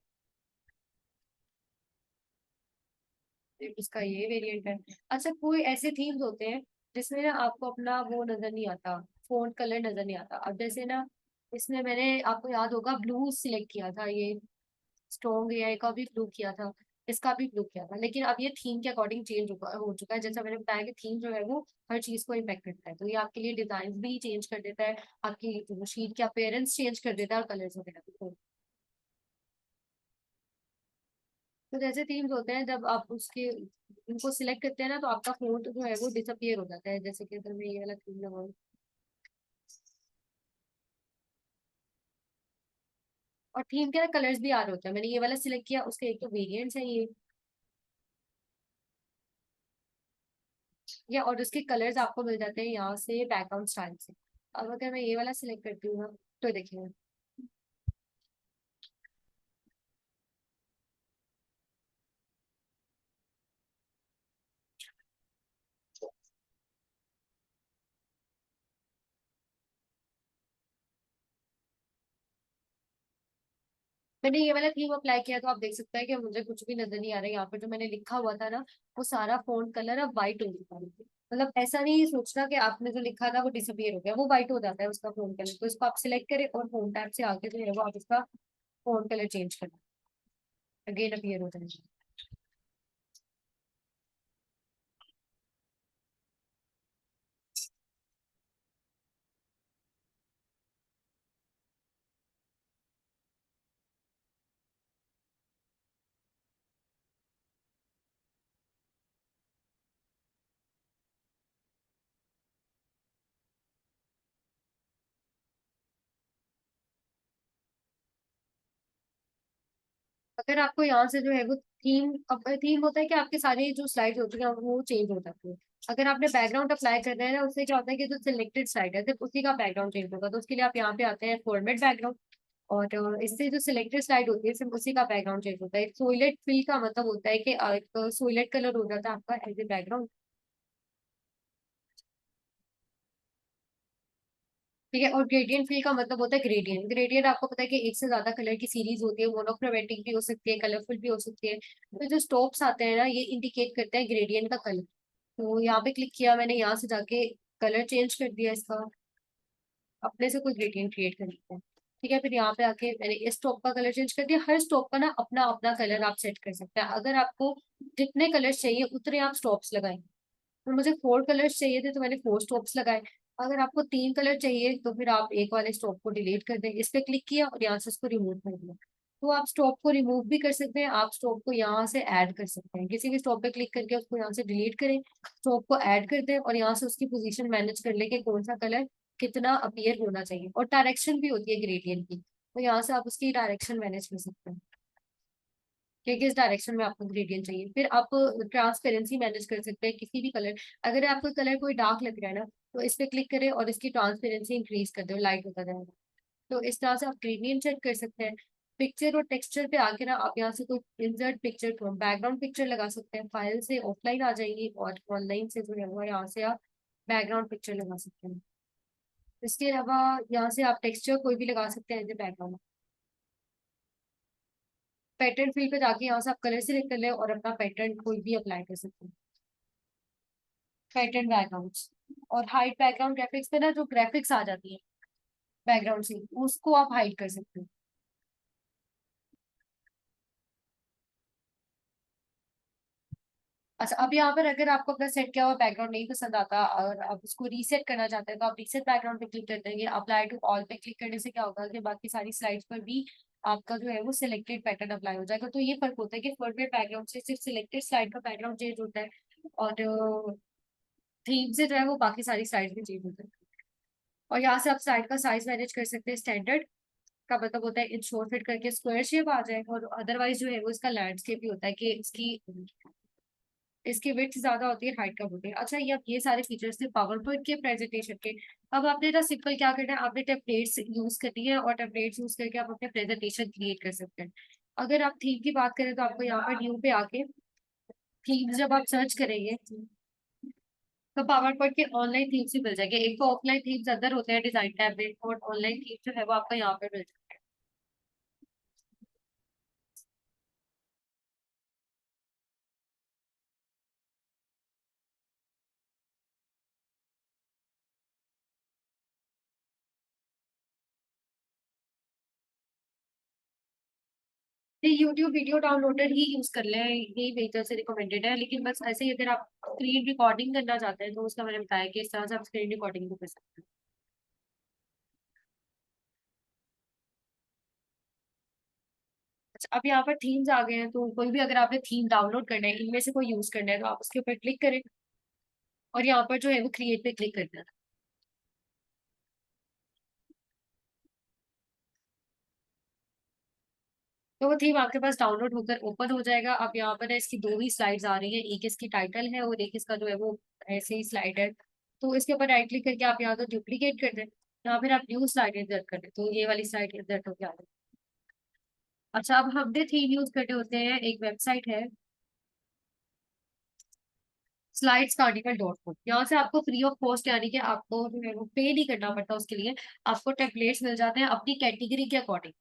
इसका ये वेरिएंट है। अच्छा, कोई ऐसे थीम्स होते हैं जिसमें ना आपको अपना वो नजर नहीं आता, फोंट कलर नजर नहीं आता। अब जैसे ना, इसमें मैंने, आपको याद होगा, ब्लू सिलेक्ट किया था, ये स्ट्रॉन्ग एआई का भी फ्लू किया था, इसका भी फ्लू किया था, लेकिन अब ये थीम के अकॉर्डिंग चेंज हो चुका है। जैसा मैंने बताया कि थीम जो है वो हर चीज को इम्पेक्ट करता है, तो ये आपके लिए डिजाइन भी चेंज कर देता है, आपकी शीट के अपीयरेंस चेंज कर देता है, और कलर्स वगैरह भी। तो जैसे थीम्स होते हैं, जब आप उसके उनको सिलेक्ट करते हैं ना, तो आपका फोन जो है वो डिसअपियर हो जाता है। जैसे कि अगर मैं ये वाला थीम लगाऊं, और थीम के कलर्स भी आ रहे होते हैं। मैंने ये वाला सिलेक्ट किया, उसके एक तो वेरिएंट्स है ये, और उसके कलर्स आपको मिल जाते हैं यहाँ से बैकग्राउंड स्टाइल से। अब अगर मैं ये वाला सिलेक्ट करती हूँ ना, तो देखिए, मैंने ये वाला थीम अप्लाई किया, तो आप देख सकते हैं कि मुझे कुछ भी नजर नहीं आ रहा है। यहाँ पर जो मैंने लिखा हुआ था ना, वो सारा फोन कलर अब वाइट हो चुका है। मतलब ऐसा नहीं सोचना कि आपने जो लिखा था वो डिसअपियर हो गया, वो वाइट हो जाता है उसका फोन कलर। तो इसको आप सिलेक्ट करें और फोन टैब से आके जो है वो आप इसका फोन कलर चेंज करना, अगेन अपीयर हो जाएगा। अगर आपको यहाँ से जो है वो थीम, अब थीम होता है कि आपके सारे जो स्लाइड होती है वो चेंज हो जाती है। अगर आपने बैकग्राउंड अप्लाई कर रहे हैं ना, उससे क्या होता है कि जो सिलेक्टेड स्लाइड है सिर्फ उसी का बैकग्राउंड चेंज होगा। तो उसके लिए आप यहाँ पे आते हैं फॉर्मेट बैकग्राउंड, और इससे जो सिलेक्टेड स्लाइड होती है सिर्फ उसी का बैकग्राउंड चेंज होता है। सोइलेट फिल का मतलब होता है कि एक सोइलेट कलर हो जाता है आपका एज ए बैकग्राउंड। ठीक है, और ग्रेडियंट फिल का मतलब होता है ग्रेडियंट। ग्रेडियंट आपको पता है कि एक से ज्यादा कलर की सीरीज होती है, मोनोक्रोमेटिक भी हो सकती है, कलरफुल भी हो सकती है। तो जो स्टॉप्स आते हैं ना, ये इंडिकेट करते हैं ग्रेडियंट का कलर। तो यहाँ पे क्लिक किया मैंने, यहाँ से जाके कलर चेंज कर दिया इसका, अपने से कोई ग्रेडियंट क्रिएट कर दिया। ठीक है, फिर यहाँ पे आके मैंने इस टॉप का कलर चेंज कर दिया। हर स्टॉप का ना अपना अपना कलर आप सेट कर सकते हैं। अगर आपको जितने कलर्स चाहिए उतने आप स्टॉप्स लगाएं। तो मुझे 4 कलर्स चाहिए थे, तो मैंने 4 स्टॉप्स लगाए। अगर आपको 3 कलर चाहिए, तो फिर आप एक वाले स्टॉप को डिलीट कर दें। इस पे क्लिक किया और यहाँ से इसको रिमूव कर दिया। तो आप स्टॉप को रिमूव भी कर सकते हैं, आप स्टॉप को यहाँ से ऐड कर सकते हैं। किसी भी स्टॉप पे क्लिक करके उसको यहाँ से डिलीट करें, स्टॉप को ऐड कर दें, और यहाँ से उसकी पोजीशन मैनेज कर ले कि कौन सा कलर कितना अपीयर होना चाहिए। और डायरेक्शन भी होती है ग्रेडियंट की, तो यहाँ से आप उसकी डायरेक्शन मैनेज कर सकते हैं कि किस डायरेक्शन में आपको ग्रेडियंट चाहिए। फिर आप ट्रांसपेरेंसी मैनेज कर सकते हैं किसी भी कलर, अगर आपको कलर कोई डार्क लग रहा है ना, तो इस पे क्लिक करें और इसकी ट्रांसपेरेंसी इंक्रीज कर दो, लाइट होता जाएगा। तो इस तरह से आप ग्रेडियंट सेट कर सकते हैं। पिक्चर और टेक्सचर पे आके ना, आप यहाँ से कोई insert picture from background picture लगा सकते हैं, फाइल से ऑफलाइन आ जाएंगी, और ऑनलाइन से जो है वो यहाँ से आप बैकग्राउंड पिक्चर लगा सकते हैं। इसके अलावा यहाँ से आप टेक्सचर कोई भी लगा सकते हैं as a background. Pattern field पे जाके यहाँ से आप कलर सिलेक्ट कर ले और अपना पैटर्न कोई भी अप्लाई कर सकते हैं। पैटर्न बैकग्राउंड्स और हाइड बैकग्राउंड ग्राफिक्स पे ना जो ग्राफिक्स आ जाती है बैकग्राउंड से, उसको आप हाइड कर सकते हो। अच्छा, अब यहाँ पर अगर आपको अपना सेट किया हुआ बैकग्राउंड नहीं पसंद आता और आप उसको रीसेट करना चाहते हैं तो आप रीसेट बैकग्राउंड पे क्लिक कर देंगे। अप्लाई टू ऑल पे क्लिक करने से क्या होगा कि बाकी सारी स्लाइड्स पर भी आपका जो है वो सिलेक्टेड पैटर्न अप्लाई हो जाएगा। तो ये फर्क होता है कि फॉरवर्ड बैकग्राउंड से सिर्फ सिलेक्टेड स्लाइड का बैकग्राउंड चेंज होता है और थीम से जो है वो बाकी सारी स्लाइड्स भी चेंज होता है। और यहाँ से आप स्लाइड का साइज मैनेज कर सकते हैं। स्टैंडर्ड का मतलब होता है इन शॉर्ट फिट करके स्क्वायर शेप आ जाए, और अदरवाइज जो है वो इसका लैंडस्केप भी होता है कि इसकी विड्थ ज्यादा होती है, हाइट कम होती है। अच्छा, ये अब ये सारे फीचर्स थे पावर पॉइंट के प्रेजेंटेशन के। अब आपने ना सिंपल क्या करना है, आपने टेम्पलेट्स यूज करनी है और टेम्पलेट्स यूज करके आप अपने प्रेजेंटेशन क्रिएट कर सकते हैं। अगर आप थीम की बात करें तो आपको यहाँ पर न्यू पे आके थीम जब आप सर्च करेंगे तो पावर पॉइंट के ऑनलाइन थीम्स भी मिल जाएंगे। एक तो ऑफलाइन थीम्स अंदर होते हैं डिजाइन टैब में, और ऑनलाइन थीम जो है वो आपको यहाँ पर मिल जाएगा। ये यूट्यूब वीडियो डाउनलोडर ही यूज कर ले, यही बेहतर से रिकमेंडेड है। लेकिन बस ऐसे ही अगर आप स्क्रीन रिकॉर्डिंग करना चाहते हैं तो उसका मैंने बताया कि इस तरह से आप स्क्रीन रिकॉर्डिंग भी कर सकते हैं। अच्छा, अब यहाँ पर थीम्स आ गए हैं तो कोई भी अगर आपने थीम डाउनलोड करना है, इनमें से कोई यूज करना है, तो आप उसके ऊपर क्लिक करें और यहाँ पर जो है वो क्रिएट पे क्लिक करना है। तो वो थीम आपके पास डाउनलोड होकर ओपन हो जाएगा। अब यहाँ पर इसकी दो ही स्लाइड्स आ रही है, एक इसकी टाइटल है और एक इसका जो है वो ऐसे ही स्लाइड है। तो इसके ऊपर राइट क्लिक करके आप यहाँ तो डुप्लीकेट कर दें, यहाँ फिर आप न्यू स्लाइड इंसर्ट कर दें तो ये वाली स्लाइड इंसर्ट होकर आ जाए। अच्छा, अब हमने थीम यूज करने होते हैं, एक वेबसाइट है slides.carnival.com। यहाँ से आपको फ्री ऑफ कॉस्ट, यानी कि आपको जो है वो पे नहीं करना पड़ता उसके लिए। आपको टेम्पलेट्स मिल जाते हैं अपनी कैटेगरी के अकॉर्डिंग।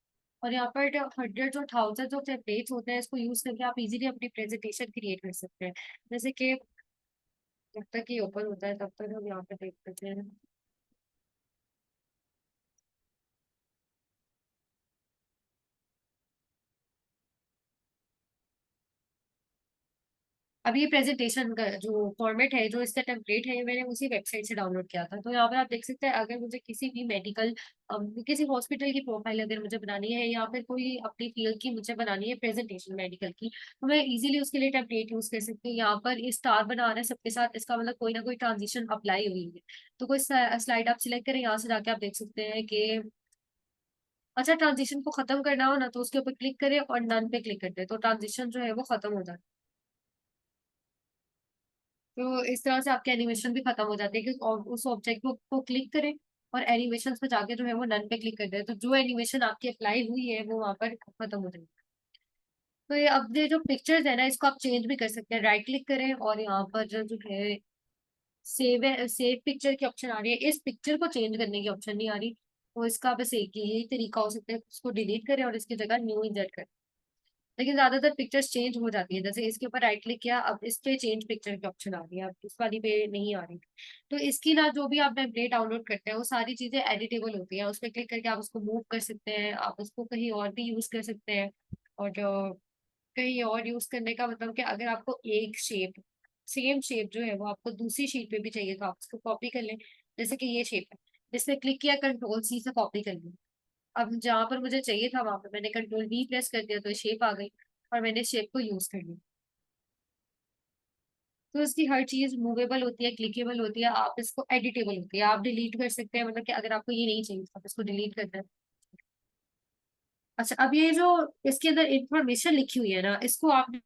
और यहाँ पर हंड्रेड और थाउजेंड ऑफ टेम्पलेट्स होते हैं, इसको यूज करके आप इजीली अपनी प्रेजेंटेशन क्रिएट कर सकते हैं। जैसे कि जब तक ये ओपन होता है तब तक हम यहाँ पे देख सकते हैं। अब ये प्रेजेंटेशन का जो फॉर्मेट है, जो इसका टेम्पलेट है, ये मैंने उसी वेबसाइट से डाउनलोड किया था। तो यहाँ पर आप देख सकते हैं, अगर मुझे किसी भी मेडिकल किसी हॉस्पिटल की प्रोफाइल अगर मुझे बनानी है या फिर कोई अपनी फील्ड की मुझे बनानी है प्रेजेंटेशन मेडिकल की, तो मैं इजीली उसके लिए टेम्पलेट यूज कर सकती हूँ। यहाँ पर स्टार बना रहा है सबके साथ, इसका मतलब कोई ना कोई ट्रांजिशन अप्लाई हुई है। तो कोई स्लाइड आप सिलेक्ट करें, यहाँ से जाके आप देख सकते हैं कि अच्छा, ट्रांजिशन को खत्म करना हो ना तो उसके ऊपर क्लिक करें और नन पे क्लिक करते हैं तो ट्रांजिशन जो है वो खत्म हो जाता है। तो इस तरह से आपके एनिमेशन भी खत्म हो जाते हैं कि उस ऑब्जेक्ट को क्लिक करें और एनिमेशन पे जाके जो है वो नन पे क्लिक कर दें तो जो एनिमेशन आपकी अप्लाई हुई है वो वहां पर खत्म हो जाएगी। तो ये अब ये जो पिक्चर्स है ना, इसको आप चेंज भी कर सकते हैं। राइट क्लिक करें और यहाँ पर जो है सेव पिक्चर की ऑप्शन आ रही है, इस पिक्चर को चेंज करने की ऑप्शन नहीं आ रही। तो इसका बस एक यही तरीका हो सकता है, उसको डिलीट करें और इसकी जगह न्यू इंसर्ट करें। लेकिन ज्यादातर पिक्चर्स चेंज हो जाती है, जैसे इसके ऊपर राइट क्लिक किया, अब इस पे चेंज पिक्चर की ऑप्शन आ रही है, अब इस वाली पे नहीं आ रही। तो इसकी ना जो भी आप टेम्पलेट डाउनलोड करते हैं वो सारी चीजें एडिटेबल होती हैं, उस पर क्लिक करके आप उसको मूव कर सकते हैं, आप उसको कहीं और भी यूज कर सकते हैं। और कहीं और यूज करने का मतलब कि अगर आपको एक शेप, सेम शेप जो है वो आपको दूसरी शीट पे भी चाहिए तो आप उसको कॉपी कर लें। जैसे कि ये शेप है, जिसने क्लिक किया कंट्रोल सी से कॉपी कर लिया। अब जहां पर मुझे चाहिए था वहां पर मैंने कंट्रोल वी प्रेस कर दिया तो शेप आ गई और मैंने शेप को यूज कर लिया। तो इसकी हर चीज मूवेबल होती है, क्लिकेबल होती है, आप इसको एडिटेबल होती है, आप डिलीट कर सकते हैं। मतलब कि अगर आपको ये नहीं चाहिए तो आप इसको डिलीट कर दें। अच्छा, अब ये जो इसके अंदर इंफॉर्मेशन लिखी हुई है ना, इसको आप